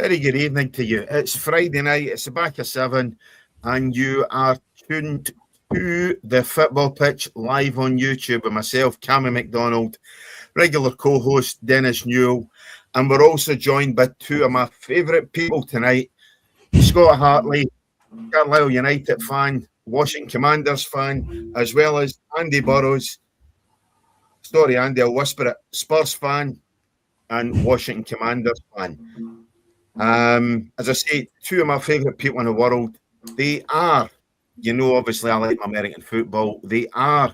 very good evening to you. It's Friday night, it's the back of 7, and you are tuned to the football pitch live on YouTube with myself, Cammy McDonald, regular co-host Dennis Newell, and we're also joined by two of my favourite people tonight, Scott Hartley, Carlisle United fan, Washington Commanders fan, as well as Andy Burrows. Sorry, Andy, I'll whisper it. Spurs fan and Washington Commanders fan. As I say, two of my favourite people in the world. They are, obviously I like my American football. They are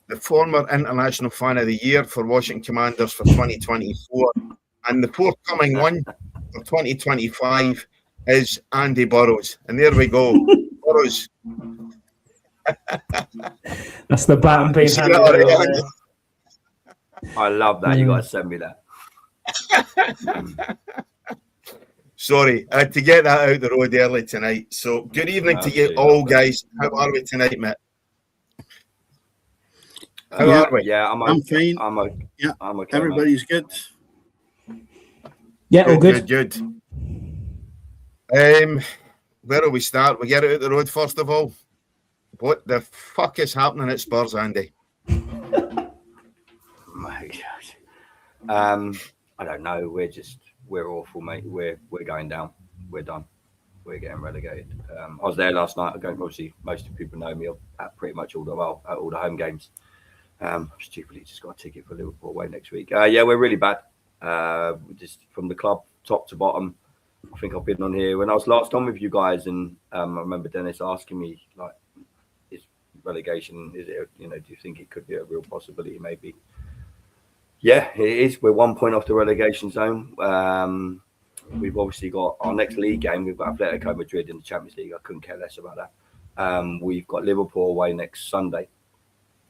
the former International Fan of the Year for Washington Commanders for 2024. And the forthcoming one for 2025 is Andy Burrows. And there we go. Burrows. That's the baton being handed. I love that. You got to send me that. Sorry, I had to get that out the road early tonight. So good evening to you all, guys. How are we tonight, mate? How are we? Yeah, I'm fine. I'm okay. Everybody's good. Yeah, all good. Good. Where do we start? We get it out the road first of all. What the fuck is happening at Spurs, Andy? My God. I don't know. We're awful, mate. We're going down. We're done. We're getting relegated. I was there last night. Obviously, most of the people know me at pretty much all the home games. Stupidly just got a ticket for Liverpool away next week. Yeah, we're really bad. Just from the club, top to bottom. I think I've been on here when I was last on with you guys, and I remember Dennis asking me, like, is relegation, is it, do you think it could be a real possibility? Maybe. Yeah, it is. We're 1 point off the relegation zone. We've obviously got our next league game. We've got Atletico Madrid in the Champions League. I couldn't care less about that. We've got Liverpool away next Sunday.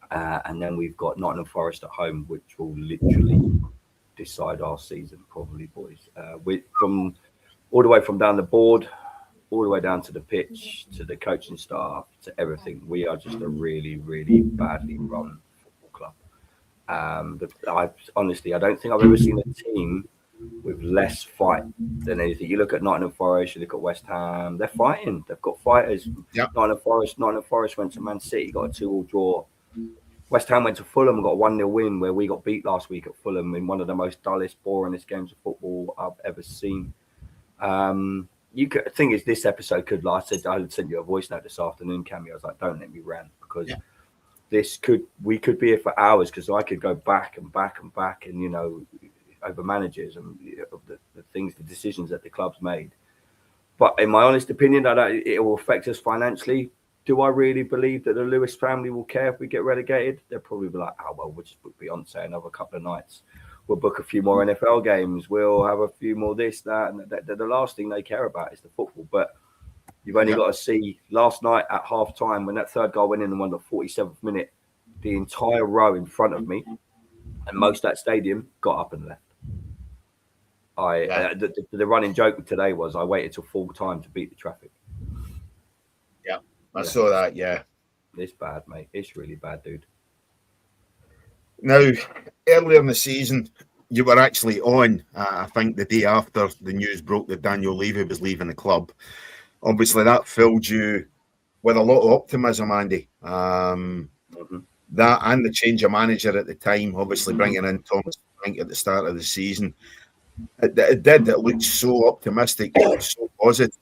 And then we've got Nottingham Forest at home, which will literally decide our season, probably, boys. From all the way from down the board, all the way down to the pitch, to the coaching staff, to everything. We are just a really, really badly run football club. I don't think I've ever seen a team with less fight than anything. You look at Nottingham Forest, you look at West Ham, they're fighting. They've got fighters. Yep. Nottingham Forest went to Man City, got a 2-2 draw. West Ham went to Fulham and got a 1-0 win, where we got beat last week at Fulham in one of the most dullest, boringest games of football I've ever seen. The thing is, this episode could last. I sent you a voice note this afternoon, Cammy. I was like, don't let me rant, because we could be here for hours, because I could go back and back and back and, over managers and the things, the decisions that the club's made. But in my honest opinion, it will affect us financially. Do I really believe that the Lewis family will care if we get relegated? They'll probably be like, we'll just book Beyonce another couple of nights. We'll book a few more NFL games. We'll have a few more this, that. And the last thing they care about is the football. But you've only got to see last night at half-time, when that third goal went in and won the 47th minute, the entire row in front of me and most of that stadium got up and left. The running joke today was I waited till full time to beat the traffic. I saw that, yeah. It's bad, mate. It's really bad, dude. Now, earlier in the season, you were actually on, I think, the day after the news broke that Daniel Levy was leaving the club. Obviously, that filled you with a lot of optimism, Andy. That and the change of manager at the time, obviously bringing in Thomas Frank at the start of the season. It looked so optimistic, it looked so positive.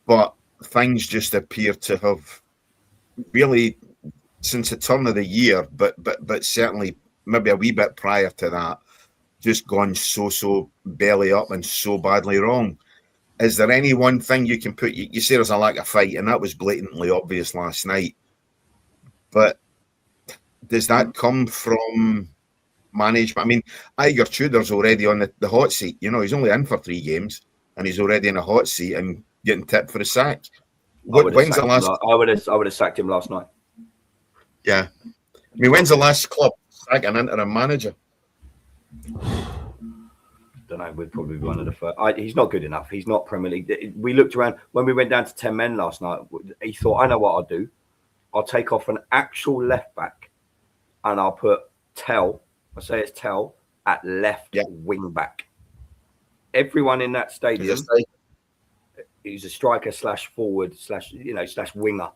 But things just appear to have really, since the turn of the year, but certainly maybe a wee bit prior to that, just gone so belly up and so badly wrong. Is there any one thing you can put? You say there's a lack of fight, and that was blatantly obvious last night. But does that come from management? I mean, Igor Tudor's already on the hot seat. He's only in for 3 games, and he's already in a hot seat and getting tipped for a sack. I would have sacked him last night. Yeah. I mean, when's the last club sack an interim manager? Don't know. We'd probably be one of the first. He's not good enough. He's not Premier League. We looked around when we went down to 10 men last night. He thought, I know what I'll do. I'll take off an actual left back and I'll put Tell. I say it's Tell at left wing back. everyone in that stadium. Yes, He's a striker / forward / winger.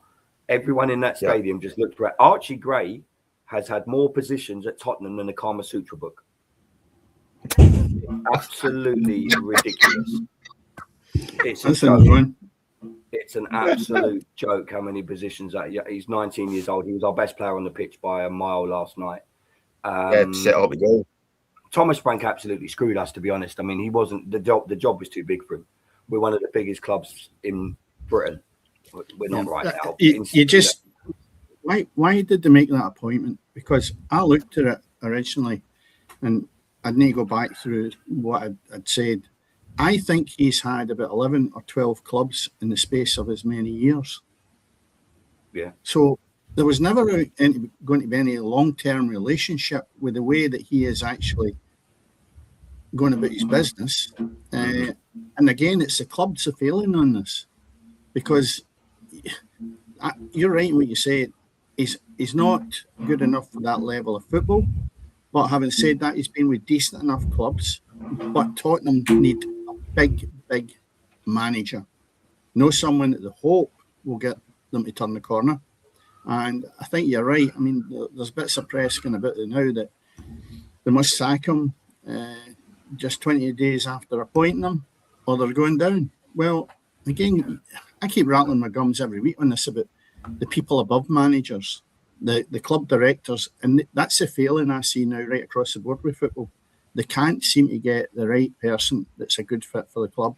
Everyone in that stadium just looked right. Archie Gray has had more positions at Tottenham than the Kama Sutra book. Absolutely ridiculous. It's a joke. It's an absolute joke how many positions that he's 19 years old. He was our best player on the pitch by a mile last night. Set up the goal. Thomas Frank absolutely screwed us, to be honest. I mean, he wasn't the job was too big for him. We're one of the biggest clubs in Britain. We're not right now. Why did they make that appointment? Because I looked at it originally, and I need to go back through what I'd said. I think he's had about 11 or 12 clubs in the space of as many years. Yeah. So there was never going to be any long-term relationship with the way that he is actually going about his business. And again, it's the clubs are failing on this, because you're right in what you say. He's not good enough for that level of football. But having said that, he's been with decent enough clubs. But Tottenham need a big manager. Know someone that they hope will get them to turn the corner. And I think you're right. I mean, there's bits of press going about it now that they must sack him just 20 days after appointing him, or they're going down. Well, again, I keep rattling my gums every week on this about the people above managers, the club directors, and that's the failing I see now right across the board with football. They can't seem to get the right person that's a good fit for the club.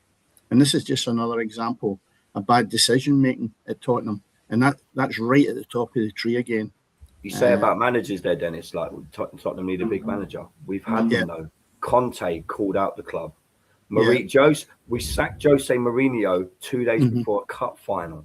And this is just another example of bad decision-making at Tottenham. And that's right at the top of the tree again. You say about managers there, Dennis, like Tottenham need a big manager. We've had them, though. Conte called out the club. We sacked Jose Mourinho 2 days before a cup final.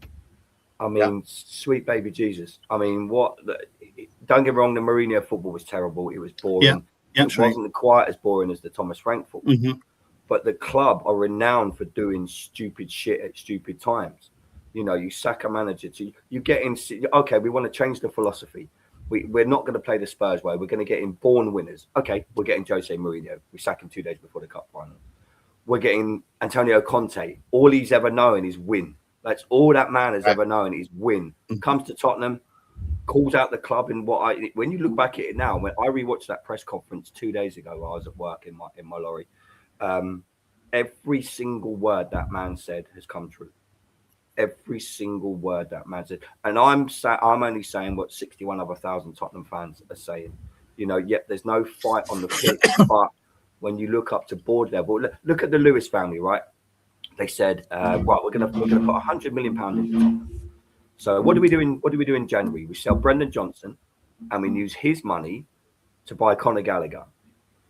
I mean, sweet baby Jesus. I mean, don't get me wrong, the Mourinho football was terrible. It was boring. It wasn't quite as boring as the Thomas Frank football. But the club are renowned for doing stupid shit at stupid times. You know, you sack a manager, you get in. Okay, we want to change the philosophy. We're not going to play the Spurs way. We're going to get in born winners. Okay, we're getting Jose Mourinho. We sack him 2 days before the cup final. We're getting Antonio Conte. All he's ever known is win. That's all that man has ever known is win. Comes to Tottenham, calls out the club. And when you look back at it now, when I rewatched that press conference 2 days ago, while I was at work in my lorry, every single word that man said has come true. Every single word that man said, and I'm only saying what 61,000 Tottenham fans are saying. You know, yet there's no fight on the pitch. But when you look up to board level, look at the Lewis family, right? They said, right, we're gonna put £100 million into Tottenham. So what do we do in January? We sell Brendan Johnson, and we use his money to buy Conor Gallagher.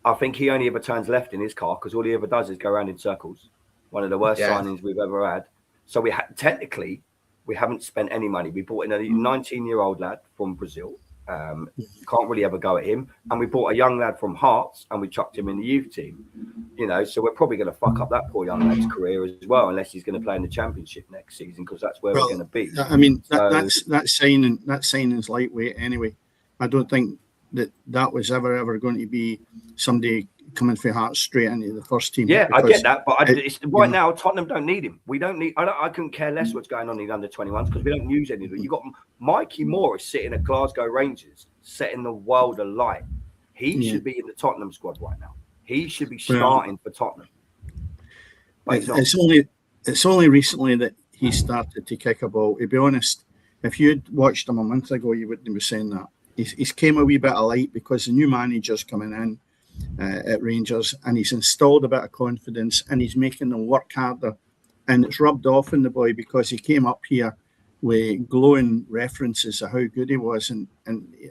I think he only ever turns left in his car because all he ever does is go around in circles. One of the worst signings we've ever had. So technically, we haven't spent any money. We bought in a 19-year-old lad from Brazil. Can't really ever go at him. And we bought a young lad from Hearts, and we chucked him in the youth team. You know, so we're probably going to fuck up that poor young lad's career as well, unless he's going to play in the Championship next season, because that's where we're going to be. I mean, that signing's lightweight anyway. I don't think that was ever going to be somebody coming for Hearts straight into the first team. Yeah, I get that, but now Tottenham don't need him. We don't need. I couldn't care less what's going on in the under-21s because we don't use any of it. You got Mikey Moore sitting at Glasgow Rangers, setting the world alight. He should be in the Tottenham squad right now. He should be starting for Tottenham. But it's only recently that he started to kick a ball. To be honest, if you'd watched him a month ago, you wouldn't be saying that. He's came a wee bit of light because the new manager's coming in. At Rangers, and he's installed a bit of confidence, and he's making them work harder, and it's rubbed off on the boy because he came up here with glowing references of how good he was, and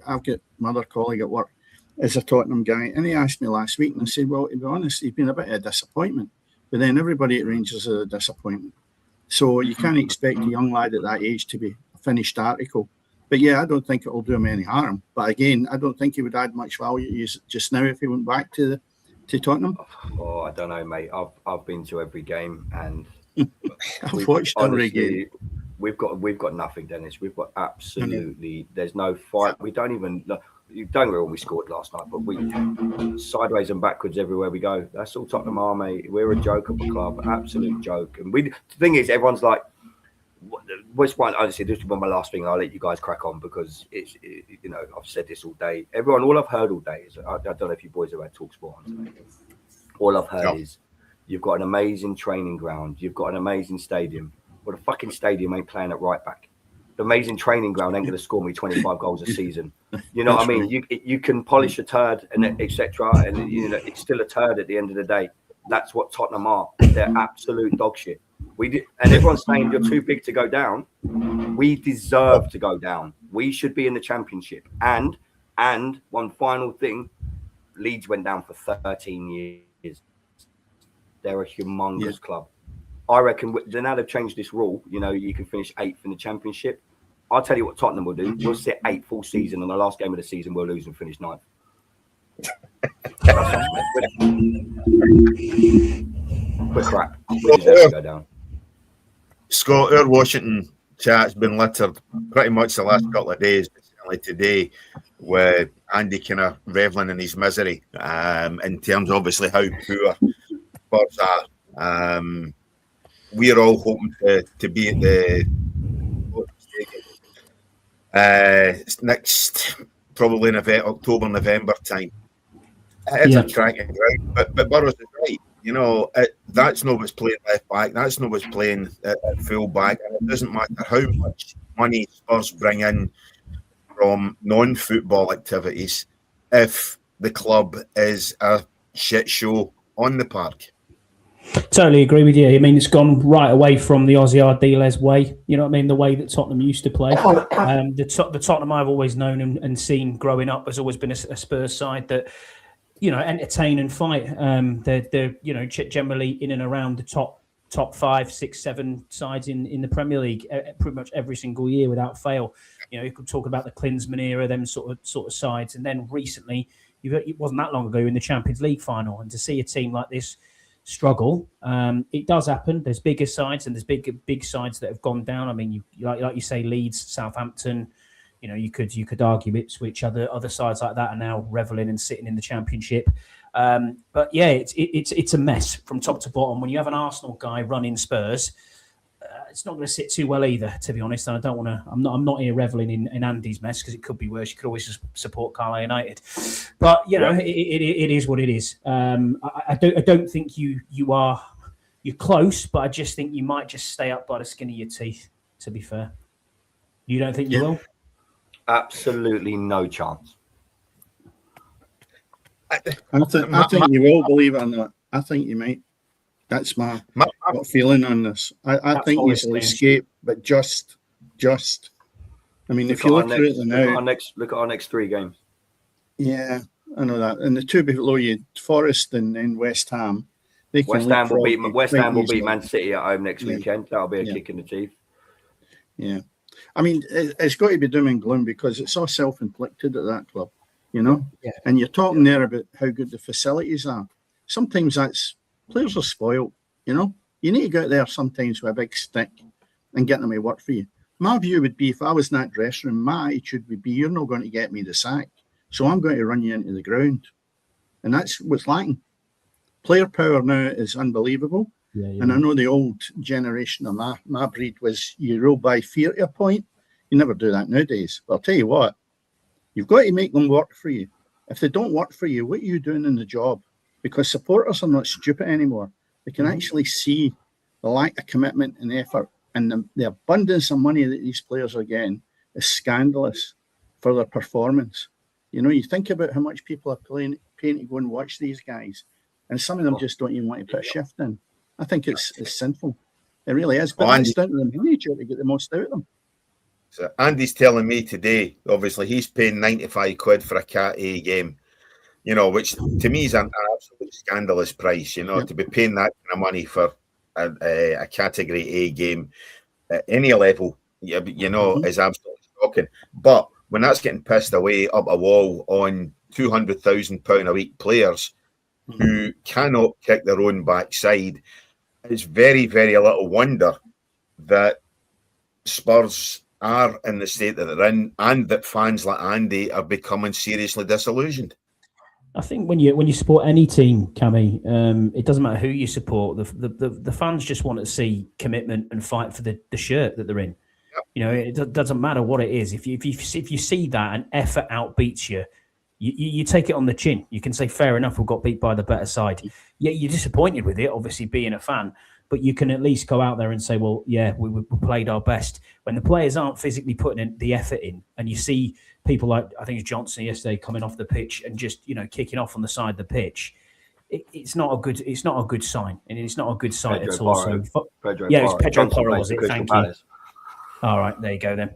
I've got my other colleague at work is a Tottenham guy, and he asked me last week, and I said, well, to be honest, he's been a bit of a disappointment, but then everybody at Rangers is a disappointment, so you can't expect a young lad at that age to be a finished article. But yeah, I don't think it will do him any harm. But again, I don't think he would add much value just now if he went back to Tottenham. Oh, I don't know, mate. I've been to every game and I've watched every game. We've got nothing, Dennis. We've got absolutely. There's no fight. We don't even. don't get me wrong, we scored last night, but we sideways and backwards everywhere we go. That's all Tottenham are, mate. We're a joke of a club, absolute joke. And the thing is, everyone's like, what's one? Honestly, this is one of my last thing. I'll let you guys crack on because I've said this all day. All I've heard all day is I don't know if you boys have had TalkSport on today. All I've heard is you've got an amazing training ground, you've got an amazing stadium. Well, the fucking stadium ain't playing at right back. The amazing training ground ain't going to score me 25 goals a season. You know what I mean? You can polish a turd and etc. And it's still a turd at the end of the day. That's what Tottenham are. They're absolute dog shit. And everyone's saying you're too big to go down. We deserve to go down. We should be in the Championship. And one final thing, Leeds went down for 13 years. They're a humongous club. I reckon now they've changed this rule. You can finish 8th in the Championship. I'll tell you what Tottenham will do. We'll sit 8th full season, and the last game of the season we'll lose and finish 9th. Quick crap. We deserve to go down. Scott, our Washington chat's been littered pretty much the last couple of days, certainly today, with Andy kind of reveling in his misery in terms of obviously how poor Spurs are. We're all hoping to be at the next, probably in October, November time. It's a cracking ground, but Burrows is right. That's not what's playing left back. That's not what's playing at full back. And it doesn't matter how much money Spurs bring in from non-football activities if the club is a shit show on the park. Totally agree with you. I mean, it's gone right away from the Ozzy Ardiles way. You know what I mean? The way that Tottenham used to play. The Tottenham I've always known and seen growing up has always been a Spurs side that, entertain and fight. They're generally in and around the top 5, 6, 7 sides in the Premier League pretty much every single year without fail. You could talk about the Klinsmann era, them sort of sides, and then recently, it wasn't that long ago in the Champions League final, and to see a team like this struggle, it does happen. There's bigger sides and there's big sides that have gone down. I mean, you like you say, Leeds, Southampton. You could argue Ipswich, other sides like that are now reveling and sitting in the Championship. But yeah, it's a mess from top to bottom. When you have an Arsenal guy running Spurs, it's not going to sit too well either, to be honest. And I don't want to. I'm not here reveling in Andy's mess because it could be worse. You could always just support Carlisle United, but it is what it is. I don't think you're close, but I just think you might just stay up by the skin of your teeth. To be fair, you don't think you will? Absolutely no chance. I think you will, believe it or not. I think you might. That's my feeling on this. I think you will escape, but just. I mean, if you look at it now, look at our next 3 games. Yeah, I know that. And the two below you, Forest and then West Ham. West Ham will beat Man City at home next weekend. That'll be a kick in the teeth. Yeah. I mean, it's got to be doom and gloom because it's all self-inflicted at that club, Yeah. And you're talking there about how good the facilities are. Sometimes players are spoiled, You need to go out there sometimes with a big stick and get them to work for you. My view would be if I was in that dressing room, my attitude would be, you're not going to get me the sack. So I'm going to run you into the ground. And that's what's lacking. Player power now is unbelievable. Yeah. And I know the old generation of my breed was you roll by fear to a point. You never do that nowadays. But I'll tell you what, you've got to make them work for you. If they don't work for you, what are you doing in the job? Because supporters are not stupid anymore. They can actually see the lack of commitment and effort, and the abundance of money that these players are getting is scandalous for their performance. You think about how much people are paying to go and watch these guys, and some of them just don't even want to put a shift in. I think it's sinful. It really is. But it's down to the manager to get the most out of them. So Andy's telling me today, obviously, he's paying £95 for a Cat A game, which to me is an absolutely scandalous price, to be paying that kind of money for a Category A game at any level, is absolutely shocking. But when that's getting pissed away up a wall on £200,000 a week players who cannot kick their own backside, it's very, very little wonder that Spurs are in the state that they're in, and that fans like Andy are becoming seriously disillusioned. I think when you support any team, Cammy, it doesn't matter who you support. The fans just want to see commitment and fight for the shirt that they're in. Yep. You know, it doesn't matter what it is. If you see that and effort outbeats you, you take it on the chin. You can say, fair enough, we got beat by the better side. Yeah, you're disappointed with it, obviously, being a fan. But you can at least go out there and say, well, yeah, we played our best. When the players aren't physically putting the effort in, and you see people like, I think it's Johnson yesterday coming off the pitch and just, you know, kicking off on the side of the pitch, it's not a good sign, and it's not a good sight at all. Porro. So, Pedro yeah, it was Porro. Pedro Johnson Porro, was it? plays for Thank Crystal you. Palace. All right, there you go then.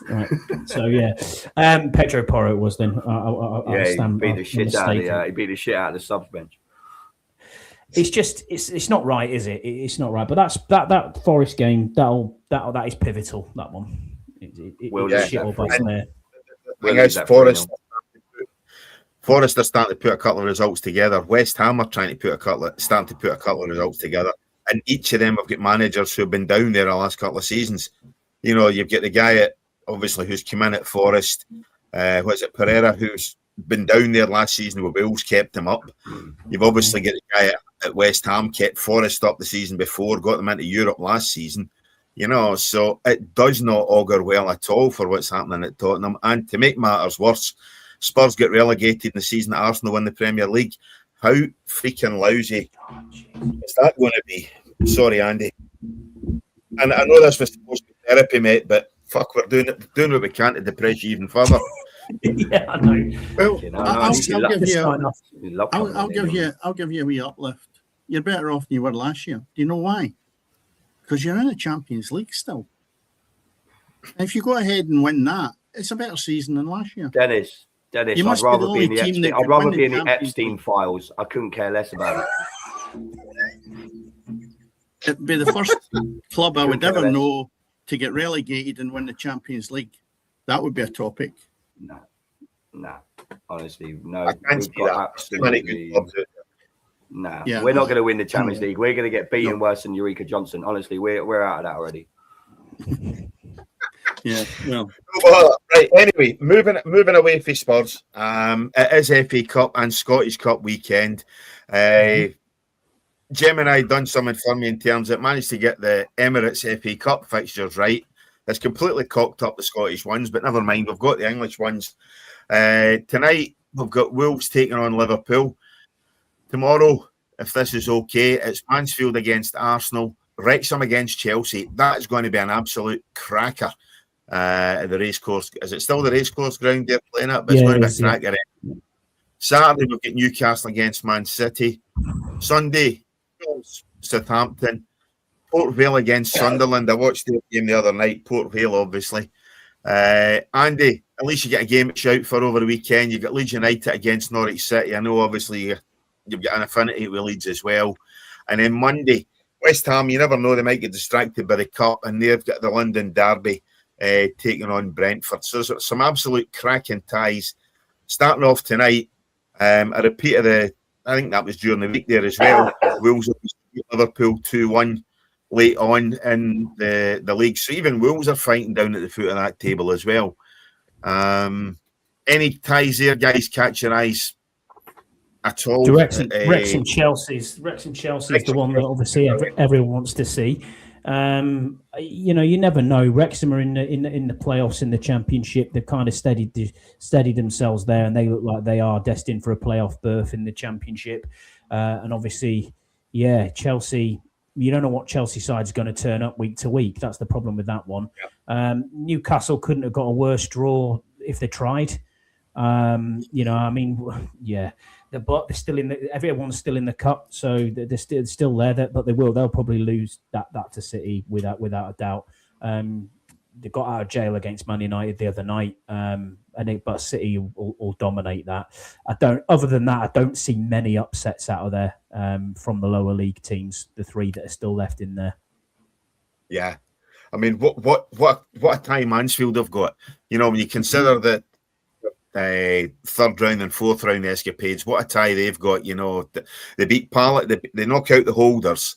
Right. So yeah, Pedro Porro was then. He beat the shit out of the subs bench. It's just it's not right, is it? It's not right. But that Forest game that is pivotal. That one. Shit all bust there. Forest are starting to put a couple of results together. West Ham are starting to put a couple of results together, and each of them have got managers who have been down there the last couple of seasons. You know, you've got the guy obviously who's come in at Forest. Pereira, who's been down there last season with Wales, kept him up. You've obviously got the guy at West Ham, kept Forest up the season before, got them into Europe last season. You know, so it does not augur well at all for what's happening at Tottenham. And to make matters worse, Spurs get relegated in the season that Arsenal win the Premier League. How freaking lousy is that going to be? Sorry, Andy. And I know this was supposed to be therapy, mate, but fuck, we're doing what we can to depress you even further. Yeah, I know. Well, I'll give you a wee uplift. You're better off than you were last year. Do you know why? Because you're in the Champions League still. And if you go ahead and win that, it's a better season than last year. Dennis, You must I'd rather be be the in only the team Epstein. that I'd rather could be in win the the Epstein Champions files. I couldn't care less about it. It'd be the first club I would Couldn't care ever less. know to get relegated and win the Champions League. That would be a topic. No. Honestly, no. I can't see that. Too many good clubs out Nah, Yeah. we're not going to win the Champions League. We're going to get beaten worse than Eureka Johnson. Honestly, we're out of that already. Yeah, well, right. Anyway, moving away from Spurs. It is FA Cup and Scottish Cup weekend. Gemini done something for me in terms of managed to get the Emirates FA Cup fixtures right. It's completely cocked up the Scottish ones, but never mind. We've got the English ones. Tonight we've got Wolves taking on Liverpool. Tomorrow, if this is okay, it's Mansfield against Arsenal, Wrexham against Chelsea. That is going to be an absolute cracker at the racecourse. Is it still the racecourse ground they're playing at? But it's going to be a cracker. Yeah. Saturday, we've got Newcastle against Man City. Sunday, Southampton. Port Vale against Sunderland. I watched the game the other night. Port Vale, obviously. Andy, at least you get a game to shout for over the weekend. You've got Leeds United against Norwich City. I know, obviously, you've got an affinity with Leeds as well. And then Monday, West Ham, you never know, they might get distracted by the Cup, and they've got the London Derby taking on Brentford. So there's some absolute cracking ties. Starting off tonight, a repeat of I think that was during the week there as well. Wolves beat Liverpool 2-1 late on in the league. So even Wolves are fighting down at the foot of that table as well. Any ties there, guys, catch your eyes at all? Wrexham Chelsea's the one that obviously everyone wants to see. You never know. Wrexham are in the playoffs in the Championship. They've kind of steadied themselves there, and they look like they are destined for a playoff berth in the Championship. And obviously, Chelsea. You don't know what Chelsea side's going to turn up week to week. That's the problem with that one. Yep. Newcastle couldn't have got a worse draw if they tried. They're still everyone's still in the cup, so they're still there. But they'll probably lose that to City without a doubt. They got out of jail against Man United the other night, but City will dominate that. Other than that, I don't see many upsets out of there from the lower league teams. The three that are still left in there. Yeah, I mean, what a tie Mansfield have got. You know, when you consider the third round and fourth round escapades, what a tie they've got. You know, they beat Palace, they knock out the holders.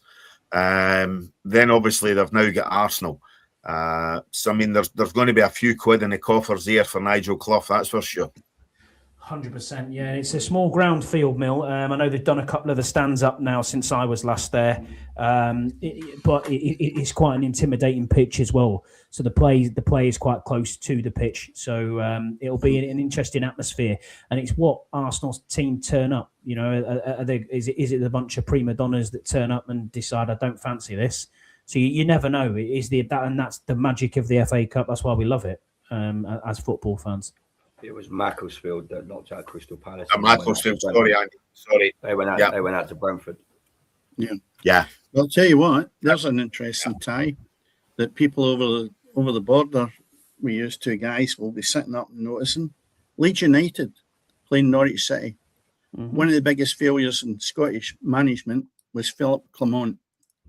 Then obviously they've now got Arsenal. So I mean, there's going to be a few quid in the coffers there for Nigel Clough, that's for sure. 100%, yeah. It's a small ground field, Mill. I know they've done a couple of the stands up now since I was last there, but it's quite an intimidating pitch as well. So the play is quite close to the pitch, so it'll be an interesting atmosphere. And it's what Arsenal's team turn up. You know, is it a bunch of prima donnas that turn up and decide I don't fancy this? So you never know. And that's the magic of the FA Cup. That's why we love it as football fans. It was Macclesfield that knocked out Crystal Palace. Macclesfield, sorry, Andy. Sorry. They went out. Yeah. They went out to Brentford. Yeah. Well, I'll tell you what. There's an interesting tie that people over the border, we used to guys, will be sitting up and noticing. Leeds United playing Norwich City. Mm-hmm. One of the biggest failures in Scottish management was Philip Clement.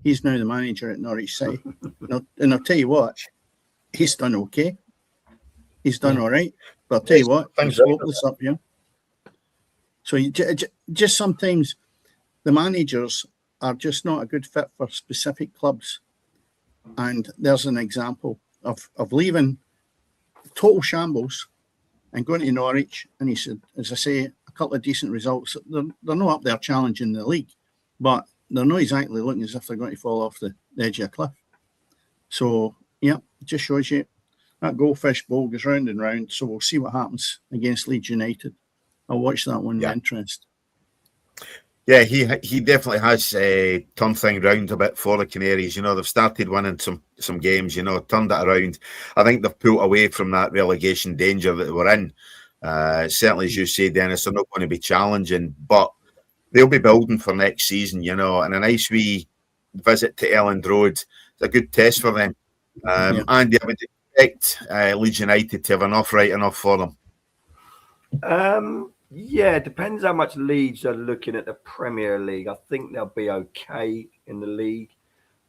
He's now the manager at Norwich City. And I'll tell you what, he's done okay. He's done all right. But I'll tell you what, he's hopeless up here. So just sometimes the managers are just not a good fit for specific clubs. And there's an example of leaving total shambles and going to Norwich. And he said, as I say, a couple of decent results. They're not up there challenging the league, but they're not exactly looking as if they're going to fall off the edge of a cliff. So, yeah, it just shows you. That goldfish bowl goes round and round, so we'll see what happens against Leeds United. I'll watch that one with interest. Yeah, he definitely has turned things round a bit for the Canaries. You know, they've started winning some games, you know, turned it around. I think they've pulled away from that relegation danger that they were in. Certainly, as you say, Dennis, they're not going to be challenging, but they'll be building for next season, you know, and a nice wee visit to Elland Road is a good test for them. And I would expect Leeds United to have enough for them. Yeah, it depends how much Leeds are looking at the Premier League. I think they'll be okay in the league.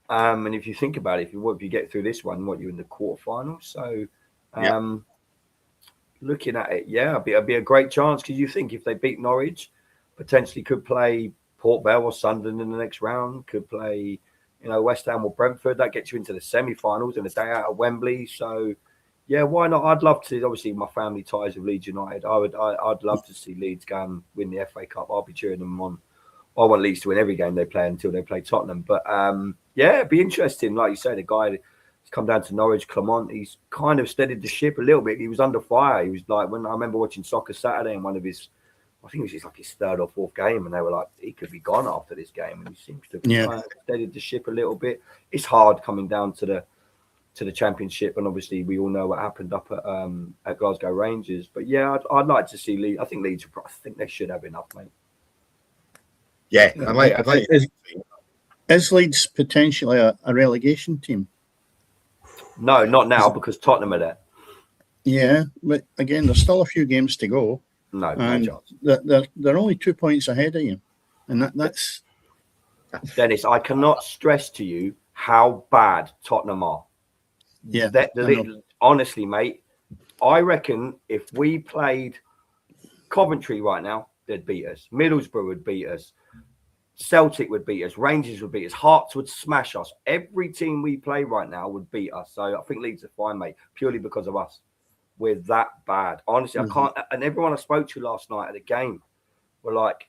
And if you think about it, if you get through this one, you're in the quarterfinals. So looking at it, it'll be a great chance, because you think if they beat Norwich, potentially could play Port Vale or Sunderland in the next round, could play West Ham or Brentford. That gets you into the semi-finals and a day out of Wembley. So, yeah, why not? I'd love to. Obviously, my family ties with Leeds United. I'd love to see Leeds go and win the FA Cup. I'll be cheering them on. I want Leeds to win every game they play until they play Tottenham. But it'd be interesting. Like you say, the guy has come down to Norwich, Clement. He's kind of steadied the ship a little bit. He was under fire. He was like, when I remember watching Soccer Saturday, and one of his, I think it was just like his third or fourth game, and they were like, he could be gone after this game. And he seems to have steadied the ship a little bit. It's hard coming down to the Championship, and obviously we all know what happened up at Glasgow Rangers. But yeah, I'd like to see Leeds. I think Leeds. I think they should have enough, mate. Yeah, I'd like. Is Leeds potentially a relegation team? No, not now, because Tottenham are there. Yeah, but again, there's still a few games to go. No chance. They're only 2 points ahead of you, and that's. Dennis, I cannot stress to you how bad Tottenham are. Yeah, honestly, mate, I reckon if we played Coventry right now, they'd beat us. Middlesbrough would beat us. Celtic would beat us. Rangers would beat us. Hearts would smash us. Every team we play right now would beat us. So I think Leeds are fine, mate, purely because of us. We're that bad. Honestly, I can't. And everyone I spoke to last night at the game were like,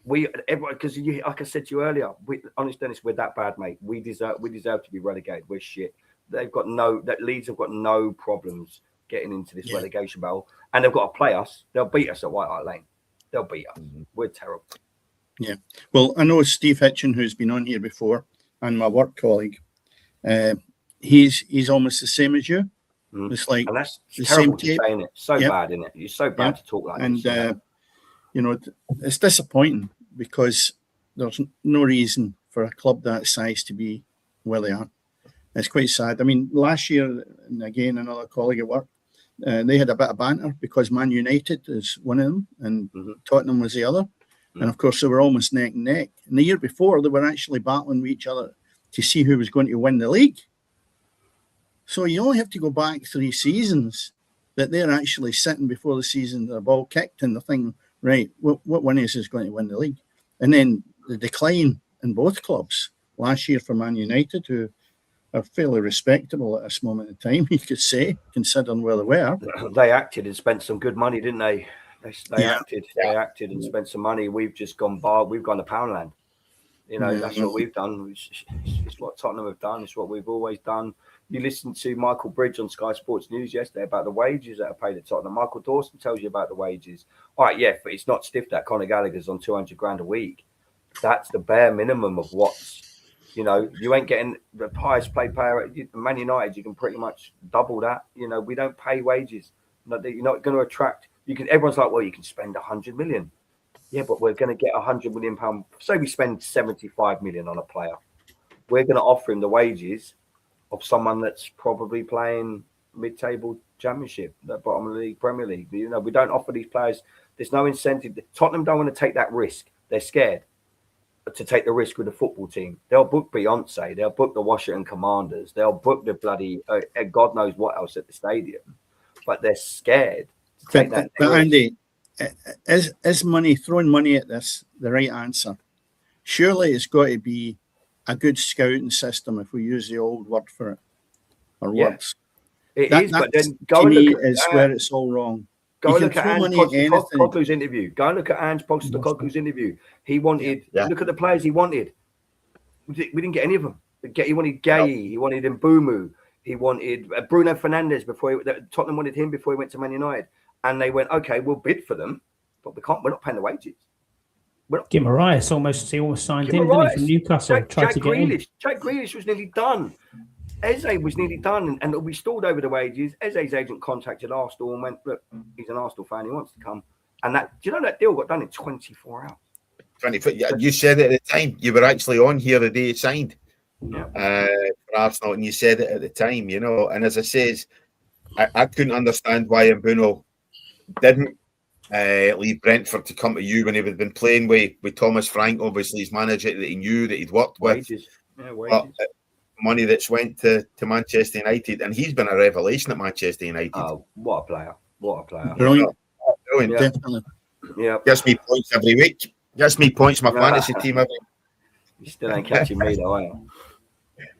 because like I said to you earlier, honestly, Dennis, we're that bad, mate. We deserve to be relegated. We're shit. Leeds have got no problems getting into this relegation battle, and they've got to play us. They'll beat us at White Hart Lane. They'll beat us. We're terrible. Yeah. Well, I know Steve Hitchin, who's been on here before, and my work colleague. He's almost the same as you. It's like, and that's the terrible same to say, it? So bad, isn't it? You're so bad to talk like this. And it's disappointing, because there's no reason for a club that size to be where they are. It's quite sad. I mean, last year, and again, another colleague at work, they had a bit of banter because Man United is one of them and Tottenham was the other. And of course, they were almost neck and neck. And the year before, they were actually battling with each other to see who was going to win the league. So you only have to go back 3 seasons that they're actually sitting before the season, the ball kicked, and they're thinking, right, what one is going to win the league? And then the decline in both clubs last year for Man United, who are fairly respectable at this moment in time, you could say, considering where they were. They acted and spent some good money, didn't they? They acted and spent some money. We've just gone we've gone to Poundland. That's what we've done. It's what Tottenham have done. It's what we've always done. You listened to Michael Bridge on Sky Sports News yesterday about the wages that are paid at Tottenham. Michael Dawson tells you about the wages. All right, yeah, but it's not stiff that Conor Gallagher's on 200 grand a week. That's the bare minimum of what's, you ain't getting the highest paid player at Man United. You can pretty much double that. We don't pay wages. You're not going to attract. Everyone's like, well, you can spend 100 million. Yeah, but we're going to get £100 million. Say we spend 75 million on a player. We're going to offer him the wages of someone that's probably playing mid-table championship, the bottom of the league, Premier League. We don't offer these players. There's no incentive. Tottenham don't want to take that risk. They're scared to take the risk with the football team. They'll book Beyonce. They'll book the Washington Commanders. They'll book the bloody God knows what else at the stadium. But they're scared to take that risk. Andy, is money, throwing money at this, the right answer? Surely it's got to be a good scouting system, if we use the old word for it, or words. It is, but then go and look at where it's all wrong. Go and look at Ange Postecoglou's interview. Go and look at Ange Postecoglou's interview. He wanted, look at the players he wanted. We didn't get any of them. He wanted Gay, he wanted Mbumu, he wanted Bruno Fernandes Tottenham wanted him before he went to Man United. And they went, okay, we'll bid for them, but we're not paying the wages. Guimaraes he almost signed in, didn't he, from Newcastle? Jack Grealish was nearly done. Eze was nearly done, and we stalled over the wages. Eze's agent contacted Arsenal and went, look, he's an Arsenal fan, he wants to come. And that deal got done in 24 hours. 24. You said it at the time. You were actually on here the day he signed for Arsenal, and you said it at the time, And as I says, I couldn't understand why Mbumo didn't leave Brentford to come to you when he had been playing with Thomas Frank, obviously his manager that he knew, that he'd worked with. Wages. Money that's went to Manchester United, and he's been a revelation at Manchester United. Oh, what a player. Brilliant. Definitely. Yeah. Gets me points every week. Gets me points my fantasy team every week. You still ain't catching me though, are you?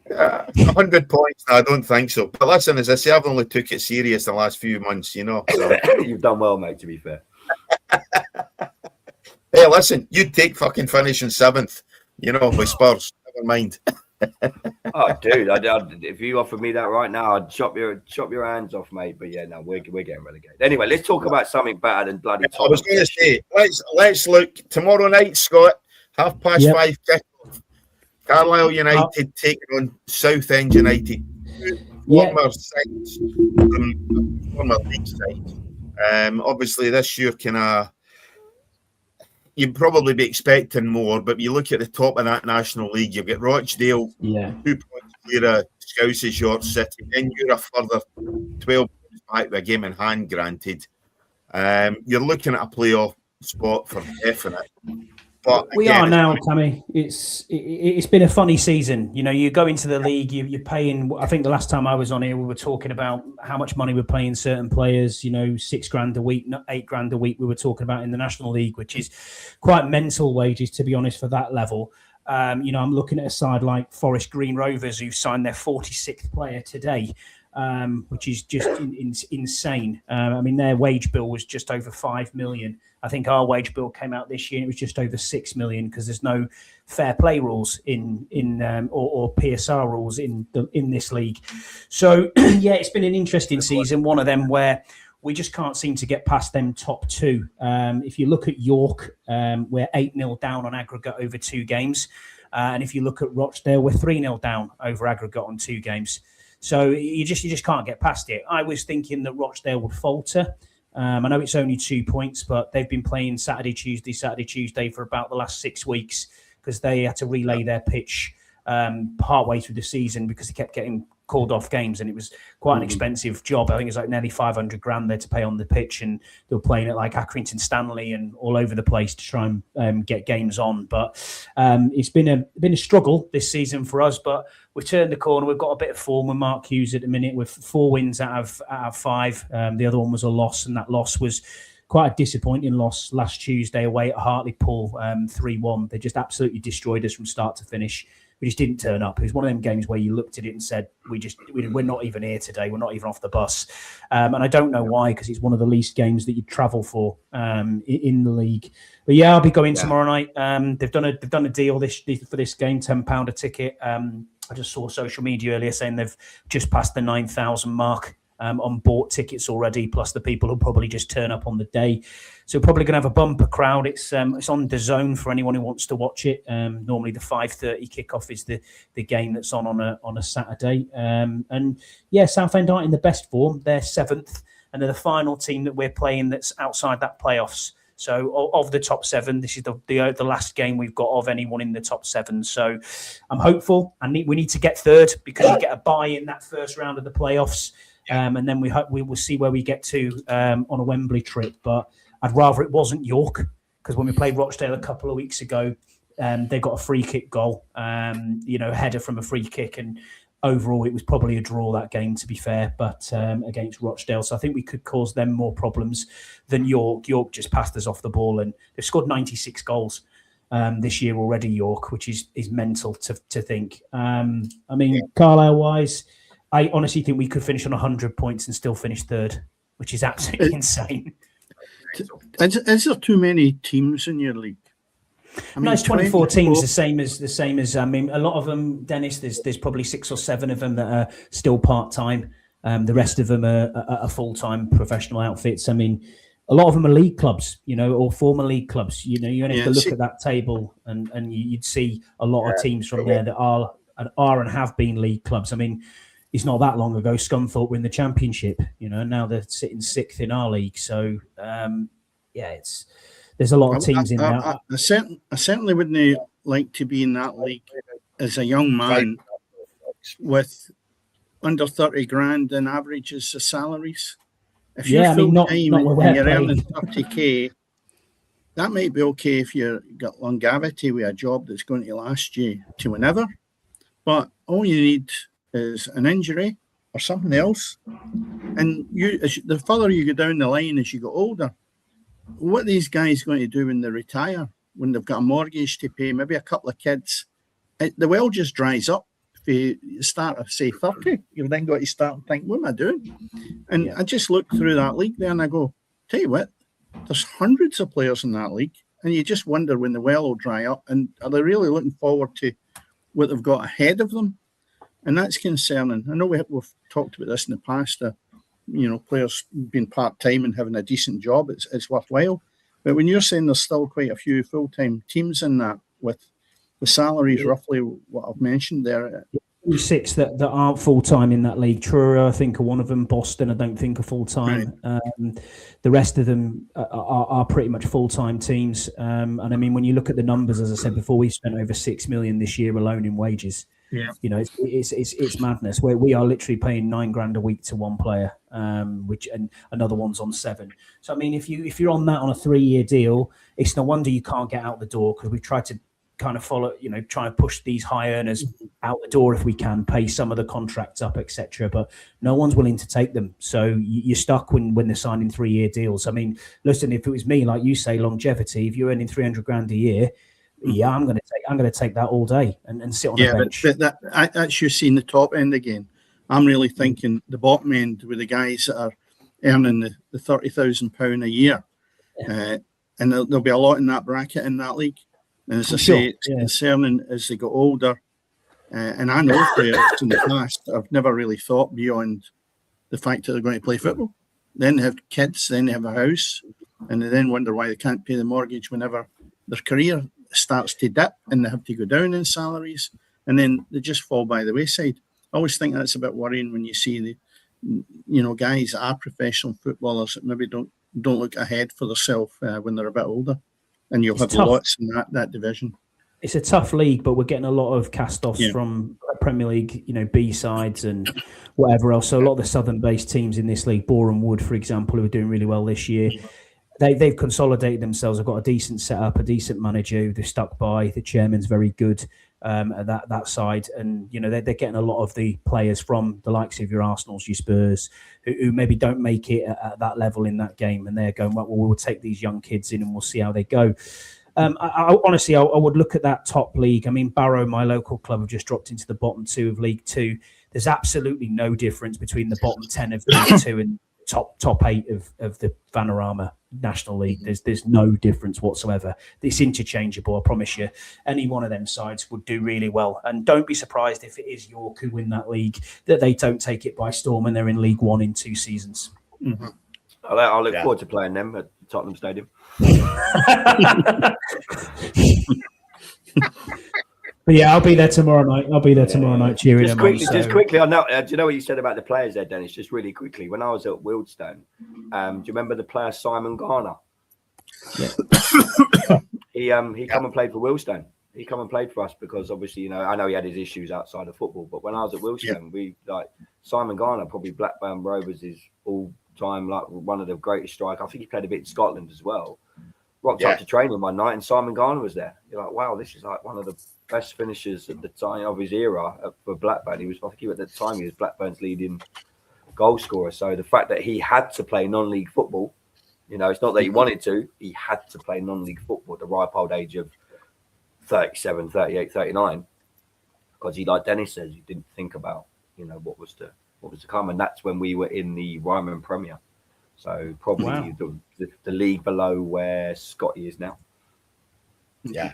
100 points? No, I don't think so. But listen, as I say, I've only took it serious the last few months, So. You've done well, mate, to be fair. Hey, listen, you'd take fucking finishing 7th, with Spurs. Never mind. Oh, dude, if you offered me that right now, I'd chop your hands off, mate. But yeah, no, we're getting relegated. Anyway, let's talk about something better than bloody Tottenham. I was going to say, let's look tomorrow night, Scott, 5:30 kickoff. Carlisle United taking on Southend United. Former sides, former league sides. Obviously, this year you'd probably be expecting more, but you look at the top of that National League, you've got Rochdale, 2 points clear of Scouse's York City, then you're a further 12 points back with a game in hand, granted. You're looking at a playoff spot for definite. But we are now, Tammy. It's been a funny season. You go into the league, you're paying. I think the last time I was on here, we were talking about how much money we're paying certain players. $6,000 a week, not $8,000 a week. We were talking about in the National League, which is quite mental wages, to be honest, for that level. I'm looking at a side like Forest Green Rovers, who signed their 46th player today, which is just insane. Their wage bill was just over 5 million. I think our wage bill came out this year and it was just over 6 million because there's no fair play rules or PSR rules in this league. So it's been an interesting season. One of them where we just can't seem to get past them top two. If you look at York, we're 8-0 down on aggregate over 2 games. And if you look at Rochdale, we're 3-0 down over aggregate on 2 games. So you just can't get past it. I was thinking that Rochdale would falter. I know it's only 2 points, but they've been playing Saturday, Tuesday for about the last 6 weeks because they had to relay their pitch partway through the season because they kept getting called off games and it was quite an expensive job. I think it's like nearly 500 grand there to pay on the pitch, and they were playing at like Accrington Stanley and all over the place to try and get games on. But it's been a struggle this season for us, but we've turned the corner. We've got a bit of form with Mark Hughes at the minute with 4 wins out of 5. The other one was a loss, and that loss was quite a disappointing loss last Tuesday away at Hartlepool, 3-1. They just absolutely destroyed us from start to finish. we just didn't turn up. It was one of them games where you looked at it and said, we're not even here today. We're not even off the bus. And I don't know why, because it's one of the least games that you travel for in the league. But yeah, I'll be going tomorrow night. They've done a deal for this game, £10 a ticket. I just saw social media earlier saying they've just passed the 9,000 mark on bought tickets already, plus the people who probably just turn up on the day. So probably going to have a bumper crowd. It's on DAZN for anyone who wants to watch it. Normally the 5:30 kickoff is the game that's on a Saturday. And yeah, Southend aren't in the best form. They're 7th, and they're the final team that we're playing that's outside that playoffs. So of the top 7, this is the last game we've got of anyone in the top 7. So I'm hopeful. We need to get 3rd because you get a bye in that first round of the playoffs. And then we will see where we get to on a Wembley trip. But I'd rather it wasn't York, because when we played Rochdale a couple of weeks ago, they got a free kick goal, header from a free kick. And overall, it was probably a draw that game, to be fair, but against Rochdale. So I think we could cause them more problems than York. York just passed us off the ball, and they've scored 96 goals this year already, York, which is mental to think. Carlisle-wise, I honestly think we could finish on 100 points and still finish 3rd, which is absolutely insane. Is there too many teams in your league? No, it's 24 teams, the same as. I mean, a lot of them, Dennis. There's probably 6 or 7 of them that are still part-time. The rest of them are full-time professional outfits. I mean, a lot of them are league clubs, or former league clubs. You only have to look at that table, and you'd see a lot of teams from there that are and have been league clubs. I mean, it's not that long ago Scunthorpe were in the Championship, and now they're sitting 6th in our league. So, there's a lot of teams in there. I certainly wouldn't like to be in that league as a young man with under 30 grand in averages of salaries. If you're full-time and you're earning 30k, that might be okay if you've got longevity with a job that's going to last you to whenever. But all you need is an injury or something else. And the further you go down the line as you get older, what are these guys going to do when they retire, when they've got a mortgage to pay, maybe a couple of kids? The well just dries up. If you start at, say, 30, you've then got to start and think, what am I doing? And I just look through that league there and I go, tell you what, there's hundreds of players in that league. And you just wonder when the well will dry up. And are they really looking forward to what they've got ahead of them? And that's concerning. I know we've talked about this in the past, players being part-time and having a decent job, it's worthwhile. But when you're saying there's still quite a few full-time teams in that, with the salaries roughly what I've mentioned there. 6 that aren't full-time in that league. Truro, I think, are one of them. Boston, I don't think, are full-time. Right. The rest of them are pretty much full-time teams. And I mean, when you look at the numbers, as I said before, we've spent over 6 million this year alone in wages. Yeah, it's madness. Where we are literally paying $9,000 a week to one player, and another one's on 7. So I mean, if you're on that on a 3-year deal, it's no wonder you can't get out the door, because we've tried to kind of follow, try and push these high earners out the door if we can, pay some of the contracts up, etc. But no one's willing to take them. So you're stuck when they're signing 3-year deals. I mean, listen, if it was me, like you say, longevity, if you're earning $300,000 a year. Yeah, I'm going to take that all day and sit on the bench. But that's you seeing the top end again. I'm really thinking the bottom end with the guys that are earning the £30,000 a year, and there'll be a lot in that bracket in that league. And as I say, it's concerning as they get older. And I know players in the past I've never really thought beyond the fact that they're going to play football. Then they have kids, then they have a house, and they then wonder why they can't pay the mortgage whenever their career starts to dip and they have to go down in salaries, and then they just fall by the wayside. I always think that's a bit worrying when you see the guys that are professional footballers that maybe don't look ahead for themselves when they're a bit older, and you'll have lots in that division. It's a tough league, but we're getting a lot of cast-offs from Premier League, B-sides and whatever else. So a lot of the southern-based teams in this league, Boreham Wood, for example, who are doing really well this year, they've consolidated themselves. They've got a decent setup, a decent manager who they're stuck by. The chairman's very good at that side. And, they're getting a lot of the players from the likes of your Arsenals, your Spurs, who maybe don't make it at that level in that game. And they're going, well, we'll take these young kids in and we'll see how they go. Honestly, I would look at that top league. I mean, Barrow, my local club, have just dropped into the bottom 2 of League 2. There's absolutely no difference between the bottom 10 of League 2 and top 8 of the Vanarama National League. There's no difference whatsoever. It's interchangeable, I promise you. Any one of them sides would do really well. And don't be surprised if it is York who win that league, that they don't take it by storm and they're in League 1 in 2 seasons. Mm-hmm. I look forward to playing them at Tottenham Stadium. But yeah, I'll be there tomorrow night. Cheering just them quickly, on, just quickly. I know. Do you know what you said about the players there, Dennis? Just really quickly. When I was at Wealdstone, do you remember the player Simon Garner? Yeah. He come and played for Wealdstone. He come and played for us because obviously, you know, I know he had his issues outside of football, but when I was at Wealdstone, we like Simon Garner, probably Blackburn Rovers is all time like one of the greatest strikers. I think he played a bit in Scotland as well. Rocked up to training one night and Simon Garner was there. You're like, wow, this is like one of the best finishers at the time of his era for Blackburn. I think at the time he was Blackburn's leading goal scorer. So the fact that he had to play non-league football, you know, it's not that he wanted to, he had to play non-league football at the ripe old age of 37, 38, 39, because he, like Dennis says, he didn't think about, you know, what was to come, and that's when we were in the Ryman Premier. So probably the league below where Scotty is now. Yeah.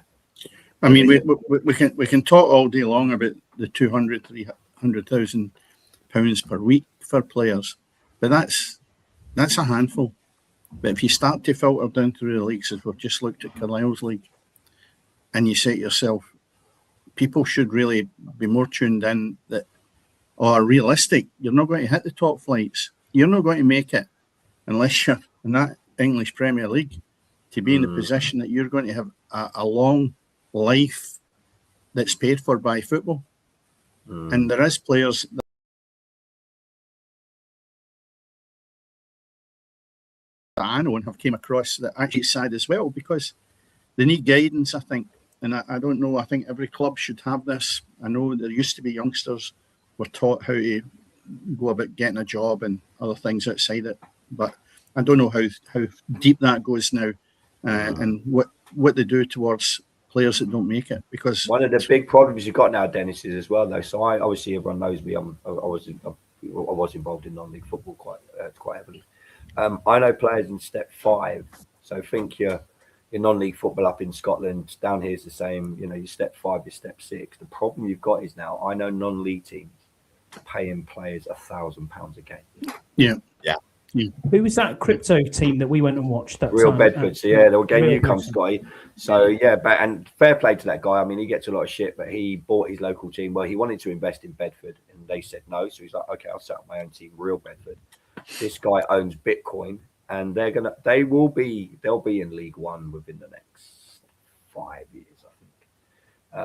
I mean, we can talk all day long about the 200,000, 300,000 pounds per week for players, but that's a handful. But if you start to filter down through the leagues, as we've just looked at Carlisle's league, and you say to yourself, people should really be more tuned in that are realistic. You're not going to hit the top flights. You're not going to make it unless you're in that English Premier League to be in a position that you're going to have a long life that's paid for by football. And there is players that I know and have came across that actually side as well, because they need guidance, I think. And I don't know, I think every club should have this. I know there used to be youngsters were taught how to go about getting a job and other things outside it. But I don't know how deep that goes now and what they do towards players that don't make it. Because one of the big problems you've got now, Dennis, is as well, though. So I obviously everyone knows me. I was involved in non-league football quite heavily. I know players in step 5. So think your non-league football up in Scotland, down here is the same. You know, your step 5, your step 6. The problem you've got is now I know non-league teams paying players £1,000 a game. Yeah. Who was that crypto team that we went and watched? That Real time? Bedford. So yeah, they were getting you come, Scotty. So yeah, and fair play to that guy. I mean, he gets a lot of shit, but he bought his local team. Well, he wanted to invest in Bedford, and they said no. So he's like, okay, I'll set up my own team, Real Bedford. This guy owns Bitcoin, and they'll be in League 1 within the next 5 years, I think.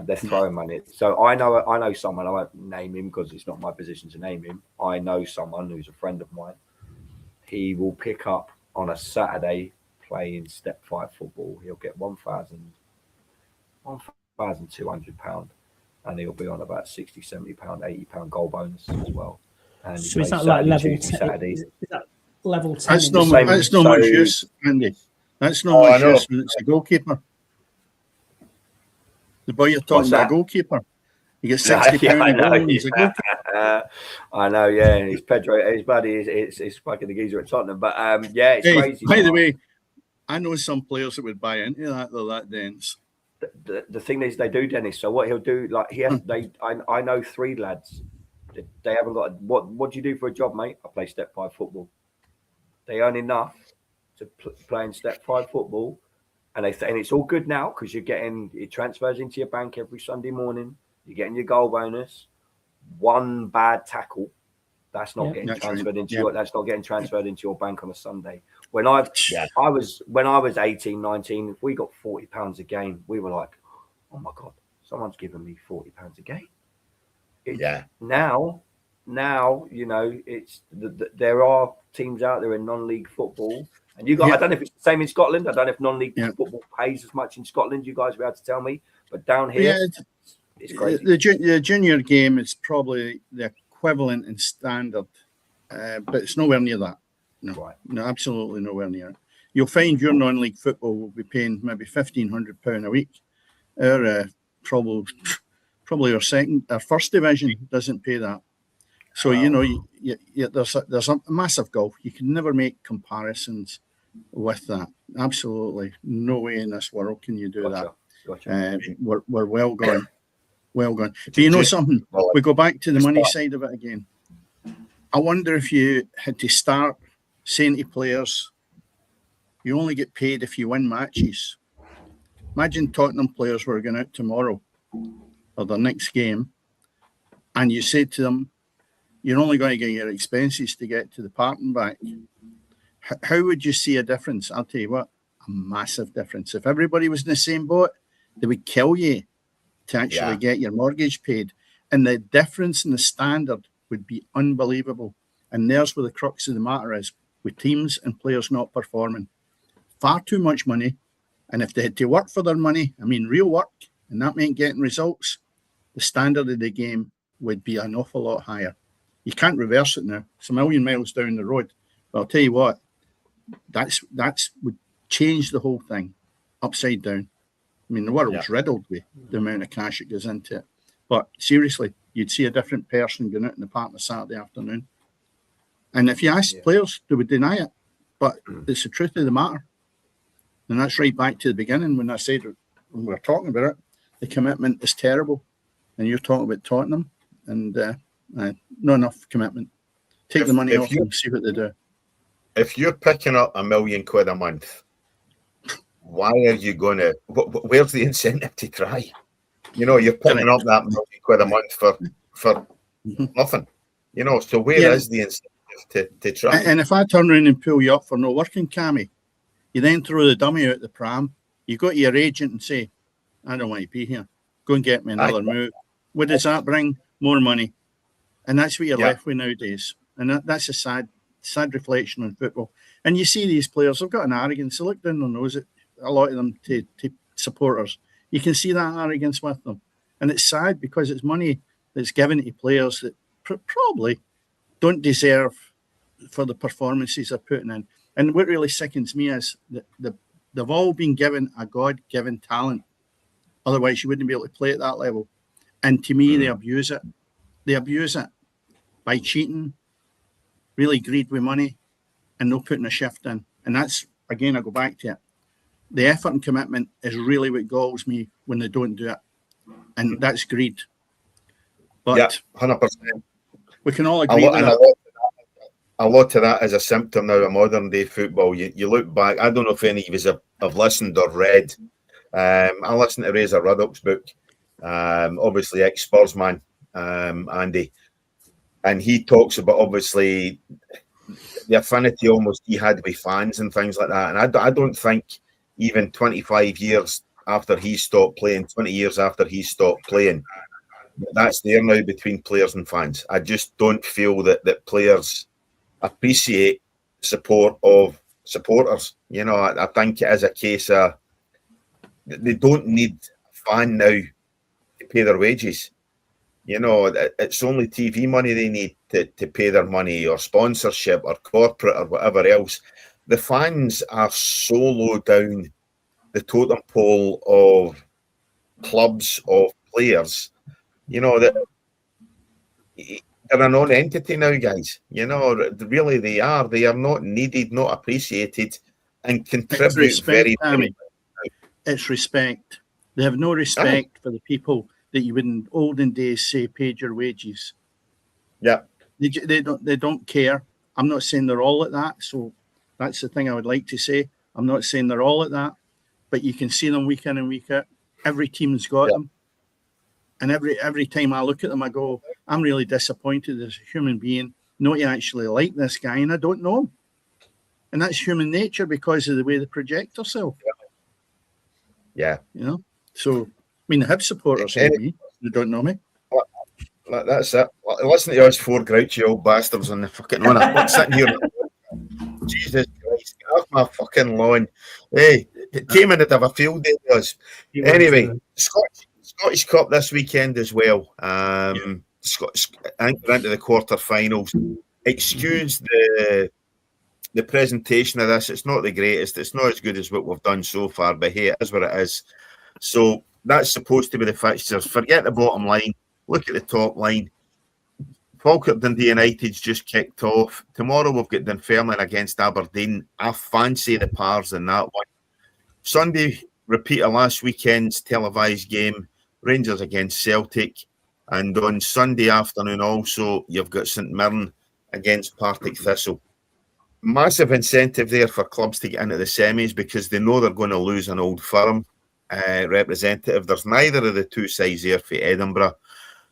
They're throwing money. So I know someone. I won't name him because it's not my position to name him. I know someone who's a friend of mine. He will pick up on a Saturday playing step 5 football. He'll get £1,200, and he'll be on about £60, £70, £80 goal bonus as well. And so is that like level 10? Is that level 10? That's not much use, Andy. That's not much use when it's a goalkeeper. The boy you're talking about, a goalkeeper. You get £60 I know, yeah. It's Pedro, his buddy, it's fucking the geezer at Tottenham. But it's crazy. By the way, I know some players that would buy into that. They're that dense. The thing is, they do, Dennis. So what he'll do, like I know 3 lads. They haven't got what do you do for a job, mate? I play step 5 football. They earn enough to play in step 5 football, and it's all good now because it transfers into your bank every Sunday morning. You're getting your goal bonus. One bad tackle, that's not getting transferred into your. That's not getting transferred into your bank on a Sunday. When I was 18, 19, if we got £40 a game, we were like, oh my god, someone's giving me £40 a game. Now, you know, it's there are teams out there in non-league football, and you guys. I don't know if it's the same in Scotland. I don't know if non-league football pays as much in Scotland. You guys will be able to tell me, but down here, it's crazy. The junior game is probably the equivalent in standard, but it's nowhere near that. No, absolutely nowhere near it. you'll find your non-league football will be paying maybe £1,500 a week. Our probably our first division doesn't pay that. So there's a massive gulf. You can never make comparisons with that. Absolutely no way in this world can you do that. We're well gone. Well gone. But you know something? We go back to the money side of it again. I wonder if you had to start saying to players, you only get paid if you win matches. Imagine Tottenham players were going out tomorrow or their next game, and you said to them, you're only going to get your expenses to get to the park and back. How would you see a difference? I'll tell you what, a massive difference. If everybody was in the same boat, they would kill you to actually get your mortgage paid. And the difference in the standard would be unbelievable. And there's where the crux of the matter is, with teams and players not performing. Far too much money. And if they had to work for their money, I mean real work, and that meant getting results, the standard of the game would be an awful lot higher. You can't reverse it now. It's a million miles down the road. But I'll tell you what, that's would change the whole thing upside down. I mean, the world's riddled with the amount of cash that goes into it. But seriously, you'd see a different person going out in the park on a Saturday afternoon. And if you ask players, they would deny it. But it's the truth of the matter. And that's right back to the beginning when I said, when we were talking about it, the commitment is terrible. And you're talking about Tottenham, and not enough commitment. Take the money off and see what they do. If you're picking up £1 million a month, why are you going to? Where's the incentive to try? You know, you're picking up that £1 million a month for nothing. You know, so where is the incentive to try? And if I turn around and pull you up for no working, Cammy, you then throw the dummy out the pram. You go to your agent and say, "I don't want to be here. Go and get me another move." What does that bring? More money, and that's what you're left with nowadays. And that's a sad reflection on football. And you see these players, they've got an arrogance. They look down their nose at a lot of them to supporters. You can see that arrogance with them. And it's sad because it's money that's given to players that probably don't deserve for the performances they're putting in. And what really sickens me is that they've all been given a God-given talent. Otherwise, you wouldn't be able to play at that level. And to me, they abuse it. They abuse it by cheating, really greed with money, and not putting a shift in. And that's, again, I go back to it. The effort and commitment is really what galls me when they don't do it. And that's greed. But 100%. We can all agree with that. A lot of that is a symptom now of modern day football. You look back, I don't know if any of you have listened or read. I listened to Razor Ruddock's book, obviously ex-Spurs man, Andy. And he talks about, obviously, the affinity almost he had with fans and things like that. And I don't think even 25 years after he stopped playing, 20 years after he stopped playing, that's there now between players and fans. I just don't feel that players appreciate support of supporters. You know, I think it is a case of they don't need a fan now to pay their wages. You know, it's only TV money they need to pay their money, or sponsorship or corporate or whatever else. The fans are so low down the totem pole of clubs, of players, you know, that they're a non-entity now, guys. You know, really they are. They are not needed, not appreciated, and contribute very. It's respect. They have no respect for the people that you would in olden days say paid your wages. Yeah. They don't care. I'm not saying they're all at that. So that's the thing I would like to say. I'm not saying they're all at that, but you can see them week in and week out. Every team's got them. And every time I look at them, I go, I'm really disappointed as a human being not to actually like this guy, and I don't know him. And that's human nature because of the way they project themselves. Yeah. You know? So, I mean, the Hibs supporters hate me. They don't know me. That's it. Listen to us four grouchy old bastards on the fucking one. I'm sitting here. Jesus Christ, get off my fucking lawn. Hey, it came in to have a field day with us. Anyway, Scottish Cup this weekend as well. I think we're into the quarterfinals. Excuse the presentation of this, it's not the greatest. It's not as good as what we've done so far, but hey, it is what it is. So that's supposed to be the fixtures. Forget the bottom line. Look at the top line. Falkirk Dundee United's just kicked off. Tomorrow we've got Dunfermline against Aberdeen. I fancy the Pars in that one. Sunday, repeat of last weekend's televised game, Rangers against Celtic. And on Sunday afternoon also, you've got St Mirren against Partick Thistle. Massive incentive there for clubs to get into the semis because they know they're going to lose an Old Firm representative. There's neither of the two sides there for Edinburgh.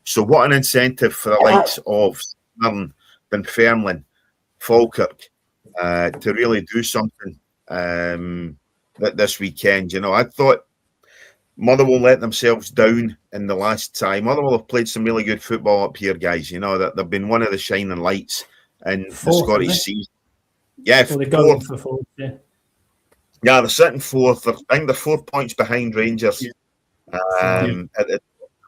So what an incentive for the likes of St Mirren, Dunfermline, Falkirk to really do something this weekend. You know, I thought Motherwell let themselves down in the last time. Motherwell have played some really good football up here, guys. You know, that they've been one of the shining lights in the Scottish season. Yeah, well, they're going for fourth, yeah. Yeah, they're sitting fourth. I think they're 4 points behind Rangers. Yeah.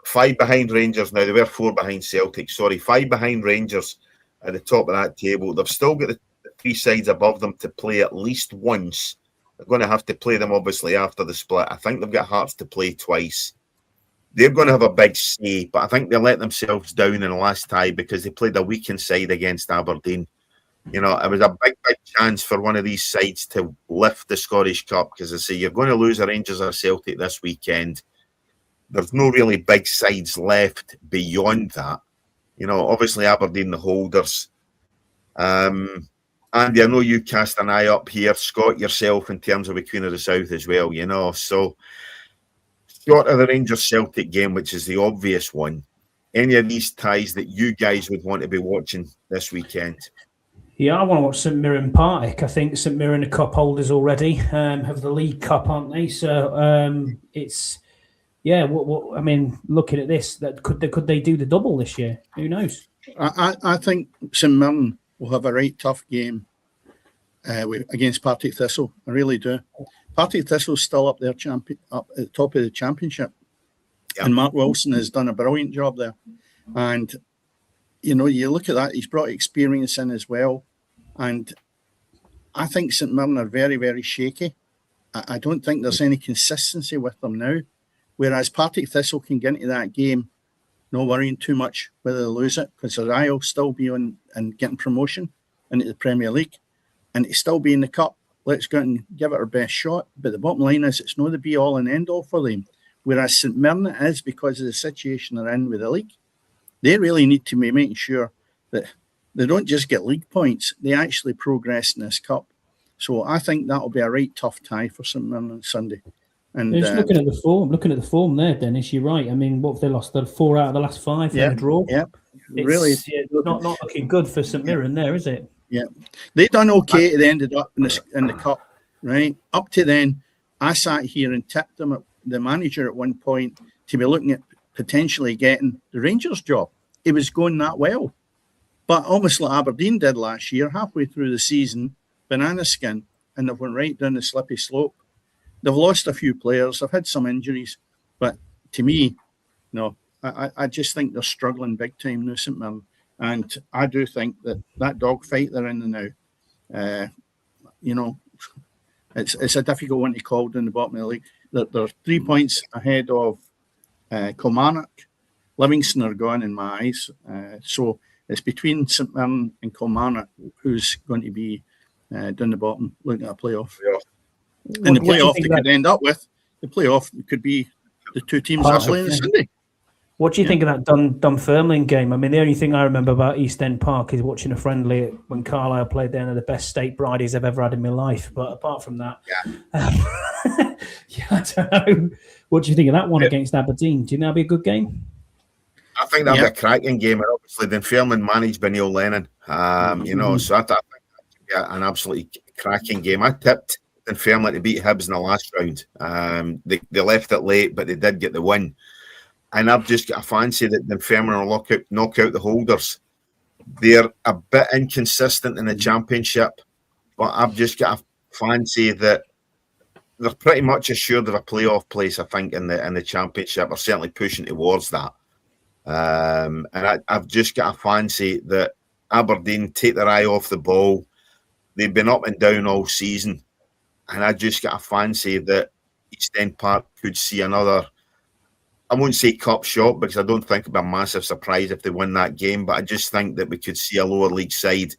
5 behind Rangers now. They were 4 behind Celtic. Sorry, 5 behind Rangers at the top of that table. They've still got the 3 sides above them to play at least once. They're going to have to play them, obviously, after the split. I think they've got Hearts to play twice. They're going to have a big say, but I think they let themselves down in the last tie because they played a weakened side against Aberdeen. You know, it was a big, big chance for one of these sides to lift the Scottish Cup because I say you're going to lose the Rangers or Celtic this weekend. There's no really big sides left beyond that. You know, obviously Aberdeen, the holders. Andy, I know you cast an eye up here. Scott, yourself, in terms of a Queen of the South as well, you know. So, short of the Rangers-Celtic game, which is the obvious one, any of these ties that you guys would want to be watching this weekend? Yeah, I want to watch St Mirren Partick. I think St Mirren are cup holders already, have the League Cup, aren't they? So it's, yeah. What I mean, looking at this, that could they do the double this year? Who knows? I think St Mirren will have a right tough game against Partick Thistle. I really do. Partick Thistle's still up there, up at the top of the championship, and Mark Wilson has done a brilliant job there. And you know, you look at that; he's brought experience in as well. And I think St Mirren are very, very shaky. I don't think there's any consistency with them now. Whereas Partick Thistle can get into that game, no worrying too much whether they lose it, because their eye will still be on and getting promotion into the Premier League, and it'll still be in the cup. Let's go out and give it our best shot. But the bottom line is, it's not the be all and end all for them. Whereas St Mirren is, because of the situation they're in with the league. They really need to be making sure that they don't just get league points, they actually progress in this cup. So I think that'll be a right tough tie for St Mirren on Sunday. And just looking at the form there, Dennis, you're right. I mean, what have they lost? They're 4 out of the last 5 in a draw. Yeah, really. Not looking good for St Mirren there, is it? Yeah. They done okay. They ended up in the cup, right? Up to then, I sat here and tipped them at the manager at one point to be looking at potentially getting the Rangers job. It was going that well. But almost like Aberdeen did last year, halfway through the season, banana skin, and they've went right down the slippy slope. They've lost a few players. They've had some injuries. But to me, no, I just think they're struggling big time now, St Mirren. And I do think that dogfight they're in now, you know, it's a difficult one to call down the bottom of the league. They're 3 points ahead of Kilmarnock. Livingston are gone in my eyes. So it's between St Mirren and Kilmarnock who's going to be down the bottom looking at a playoff. And the playoff they could end up with, the playoff could be the two teams that are playing this Sunday. What do you think of that Dunfermline game? I mean, the only thing I remember about East End Park is watching a friendly when Carlisle played there, and the best steak bradies I've ever had in my life. But apart from that, I don't know. What do you think of that one against Aberdeen? Do you think that'll be a good game? I think that'll be a cracking game. And obviously, Dunfermline managed by Neil Lennon. You know, so I think that could be an absolutely cracking game. I tipped Dunfermline to beat Hibs in the last round. They left it late, but they did get the win. And I've just got a fancy that Dunfermline will knock out the holders. They're a bit inconsistent in the championship, but I've just got a fancy that they're pretty much assured of a playoff place, I think, in the championship, or certainly pushing towards that. And I've just got a fancy that Aberdeen take their eye off the ball. they've been up and down all season, and I just got a fancy that East End Park could see another. I won't say cup shot because I don't think it'd be a massive surprise if they win that game, but I just think that we could see a lower league side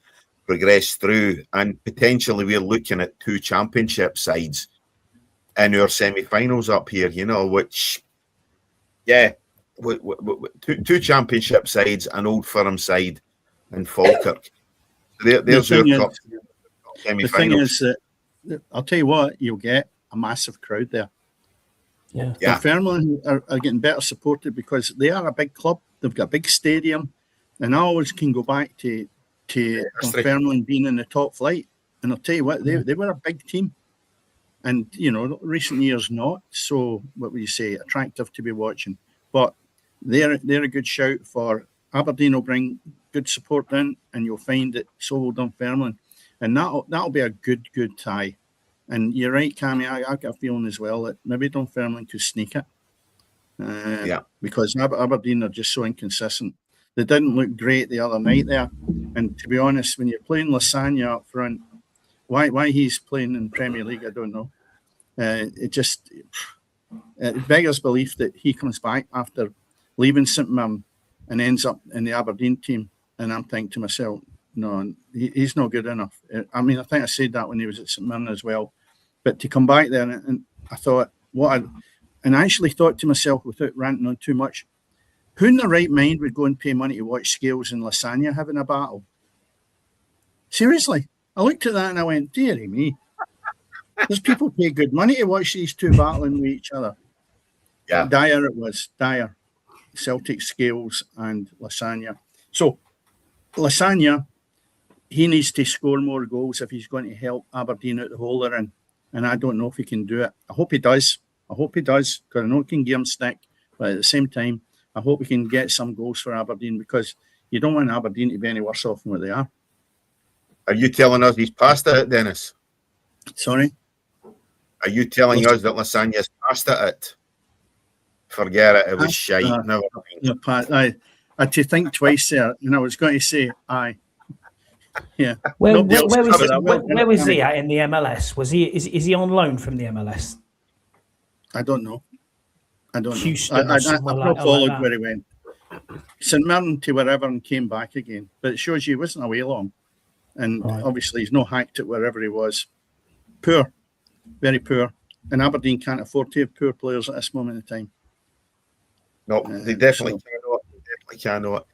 progress through, and potentially we're looking at 2 championship sides in our semi-finals up here, which, yeah, two championship sides, an Old Firm side, and Falkirk. There's your cup semi-finals. The thing is that I'll tell you what, you'll get a massive crowd there. Yeah. Dunfermline are getting better supported because they are a big club. They've got a big stadium, and I always can go back to Dunfermline being in the top flight. And I'll tell you what, they were a big team, and recent years not so, what would you say, attractive to be watching. But they're a good shout for Aberdeen. Will bring good support in, and you'll find that so will Dunfermline, and that'll be a good tie. And you're right, Cammy. I got a feeling as well that maybe Dunfermline could sneak it. Because Aberdeen are just so inconsistent. They didn't look great the other night there. And to be honest, when you're playing Lasagna up front, why he's playing in Premier League, I don't know. It beggars belief that he comes back after leaving St Mirren and ends up in the Aberdeen team. And I'm thinking to myself, no, he's not good enough. I mean, I think I said that when he was at St Mirren as well. But to come back there, and I thought, and I actually thought to myself, without ranting on too much, who in the right mind would go and pay money to watch Scales and Lasagna having a battle? Seriously. I looked at that and I went, dearie me. There's people pay good money to watch these two battling with each other. Yeah. Dire it was. Dire. Celtic, Scales and Lasagna. So, Lasagna, he needs to score more goals if he's going to help Aberdeen out the hole they're in. And I don't know if he can do it. I hope he does. Because I know it can give him stick. But at the same time, I hope we can get some goals for Aberdeen, because you don't want Aberdeen to be any worse off than what they are. Are you telling us he's past it, Dennis? Sorry? Are you telling us that Lasagna's past it? Forget it. It was shite. Never mind. I had to think twice there, and I was going to say aye. Yeah. Where was he at in the MLS? Is he on loan from the MLS? I don't know. Houston, I followed where he went. St Mirren to wherever and came back again. But it shows you he wasn't away long. And obviously he's no hacked it wherever he was. Poor. Very poor. And Aberdeen can't afford to have poor players at this moment in time. No, they definitely cannot. They definitely cannot.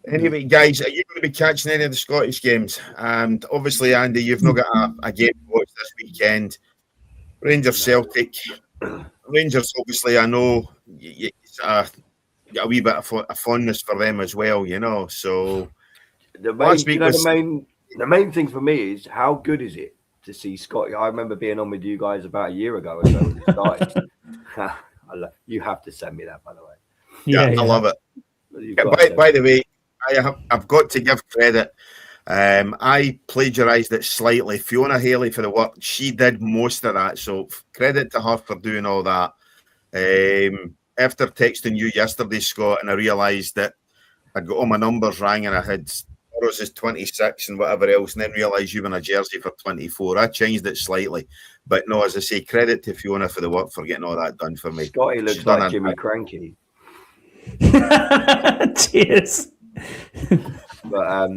Anyway, guys, are you going to be catching any of the Scottish games? And obviously, Andy, you've not got a game to watch this weekend. Rangers Celtic. Rangers, obviously, I know you got a wee bit of a fondness for them as well, So the main thing for me is, how good is it to see Scott? I remember being on with you guys about a year ago or so when it started. You have to send me that, by the way. Yeah. I love it. By the way, I've got to give credit. I plagiarised it slightly. Fiona Haley for the work. She did most of that. So credit to her for doing all that. After texting you yesterday, Scott, and I realised that I'd got all my numbers rang and I had Burrows is 26 and whatever else, and then realised you were in a jersey for 24. I changed it slightly. But no, as I say, credit to Fiona for the work for getting all that done for me. Scotty looks like Jimmy Cranky. Cheers. But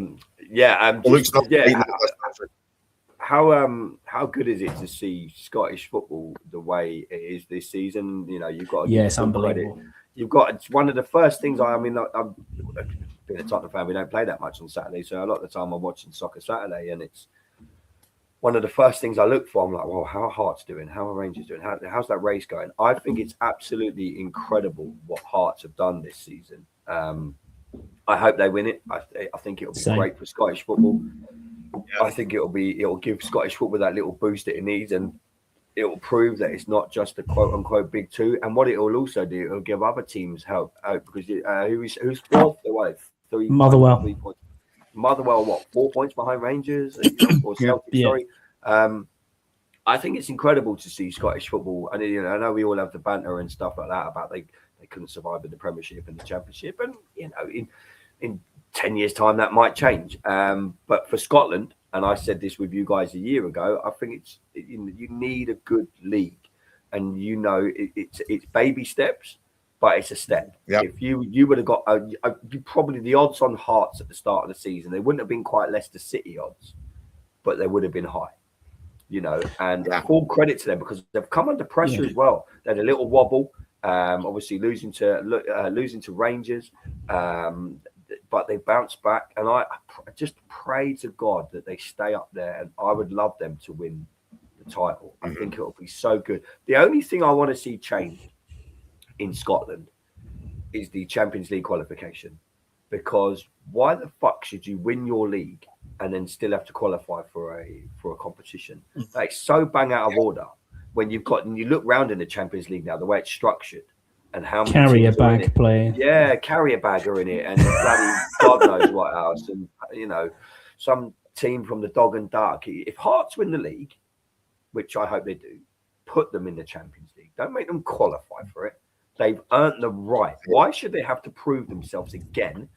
how good is it to see Scottish football the way it is this season? You've got it's unbelievable. It's one of the first things. I'm being a Tottenham fan, we don't play that much on Saturday, so a lot of the time I'm watching Soccer Saturday, and it's one of the first things I look for. I'm like, well, how are Hearts doing? How are Rangers doing? How's that race going? I think it's absolutely incredible what Hearts have done this season. I hope they win it. I think it'll be great for Scottish football. Yeah. I think it'll give Scottish football that little boost that it needs, and it will prove that it's not just a quote unquote big two. And what it will also do, it'll give other teams help out, because who's fourth? Motherwell. 3 points. Motherwell, what, 4 points behind Rangers or Celtic? Yeah. Sorry. I think it's incredible to see Scottish football. And I know we all have the banter and stuff like that about they couldn't survive in the Premiership and the Championship, and in 10 years' time that might change. But for Scotland, and I said this with you guys a year ago, I think you need a good league, and it's baby steps, but it's a step. Yep. If you would have got probably the odds on Hearts at the start of the season, they wouldn't have been quite Leicester City odds, but they would have been high, and full credit to them because they've come under pressure as well. They had a little wobble, obviously losing to Rangers, but they bounced back, and I just pray to God that they stay up there, and I would love them to win the title. I think it'll be so good. The only thing I want to see change in Scotland is the Champions League qualification, because why the fuck should you win your league and then still have to qualify for a competition? That is so bang out of order. When you look round in the Champions League now, the way it's structured and how many carrier bag player, carrier bag are in it, and bloody God knows what else, and some team from the dog and duck. If Hearts win the league, which I hope they do, put them in the Champions League. Don't make them qualify for it. They've earned the right. Why should they have to prove themselves again?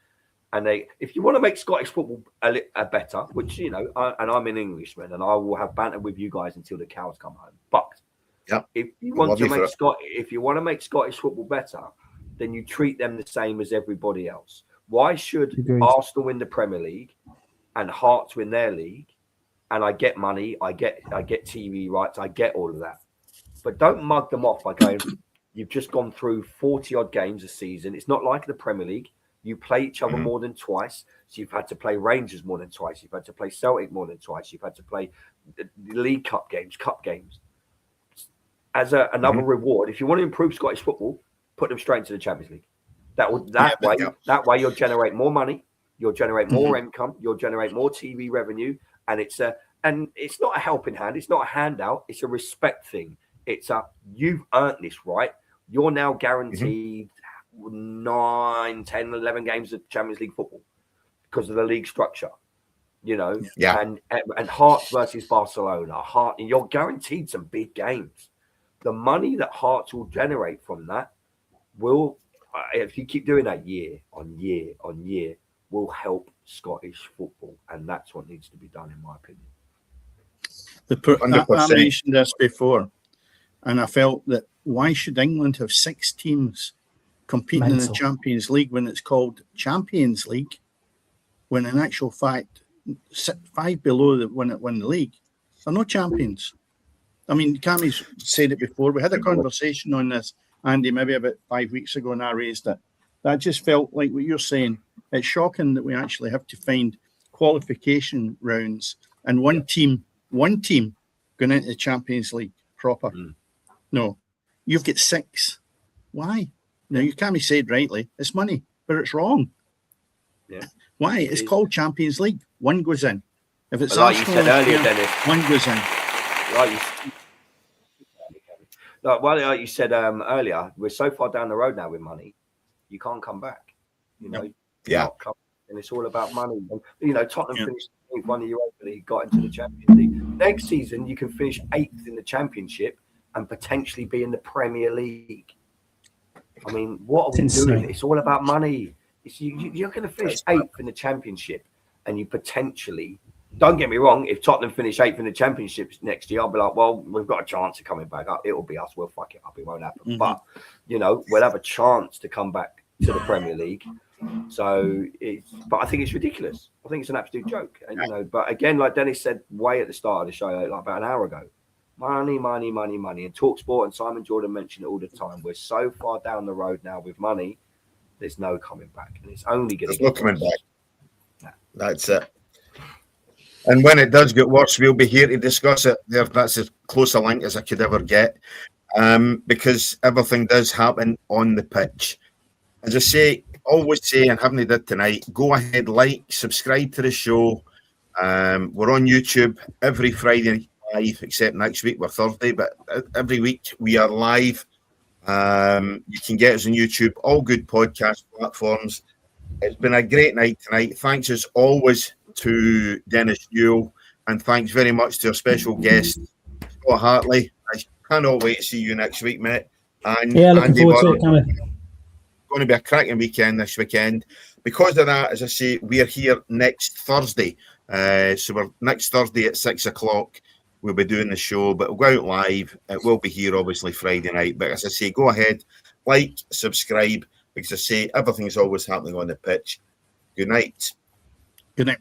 And if you want to make Scottish football a better, which and I'm an Englishman, and I will have banter with you guys until the cows come home. But if you want to make Scottish football better, then you treat them the same as everybody else. Why should Arsenal win the Premier League and Hearts win their league? And I get money, I get TV rights, I get all of that. But don't mug them off by going, you've just gone through 40 odd games a season. It's not like the Premier League. You play each other more than twice. So you've had to play Rangers more than twice. You've had to play Celtic more than twice. You've had to play the League Cup games. As another reward, if you want to improve Scottish football, put them straight into the Champions League. That way you'll generate more money, you'll generate more income, you'll generate more TV revenue, and it's not a helping hand, it's not a handout, it's a respect thing. It's you've earned this right. You're now guaranteed 9, 10, 11 games of Champions League football because of the league structure. And Hearts versus Barcelona, you're guaranteed some big games. The money that Hearts will generate from that will, if you keep doing that year on year on year, will help Scottish football, and that's what needs to be done, in my opinion. I mentioned this before, and I felt that why should England have 6 teams competing in the Champions League when it's called Champions League, when in actual fact 5 below that win the league are no champions? I mean, Cammy's said it before. We had a conversation on this, Andy, maybe about 5 weeks ago, and I raised it. That just felt like what you're saying. It's shocking that we actually have to find qualification rounds and one team going into the Champions League proper. No, you've got 6. Why? Now, you can't be said rightly, it's money, but it's wrong. Yeah. Why? It's called Champions League. One goes in. If it's like you said earlier, Dennis, one goes in. Like you said earlier, we're so far down the road now with money, you can't come back. And it's all about money. And, Tottenham finished 1 Europa League, got into the Champions League. Next season, you can finish 8th in the Championship and potentially be in the Premier League. I mean, what are we doing? It's all about money. You're going to finish 8th in the Championship, and you potentially. Don't get me wrong, if Tottenham finish 8th in the Championship next year, I'll be like, well, we've got a chance of coming back up. It'll be us. We'll fuck it up. It won't happen. But, we'll have a chance to come back to the Premier League. So, but I think it's ridiculous. I think it's an absolute joke. And, but again, like Dennis said way at the start of the show, like about an hour ago, money. And TalkSport and Simon Jordan mention it all the time. We're so far down the road now with money, there's no coming back. And it's only going to get coming back. Yeah. That's it. And when it does get worse, we'll be here to discuss it. That's as close a link as I could ever get, because everything does happen on the pitch. As I always say, and haven't did tonight, go ahead, like, subscribe to the show. We're on YouTube every Friday live, except next week we're Thursday, but every week we are live. You can get us on YouTube, all good podcast platforms. It's been a great night tonight. Thanks as always to Dennis Newell, and thanks very much to our special guest, Scott Hartley. I cannot wait to see you next week, mate. And looking forward to it, Cameron. Going to be a cracking weekend this weekend. because of that, as I say, we're here next Thursday. So we're next Thursday at 6 o'clock. We'll be doing the show, but we'll go out live. It will be here, obviously, Friday night. But as I say, go ahead, like, subscribe, because I say everything's always happening on the pitch. Good night. Good night.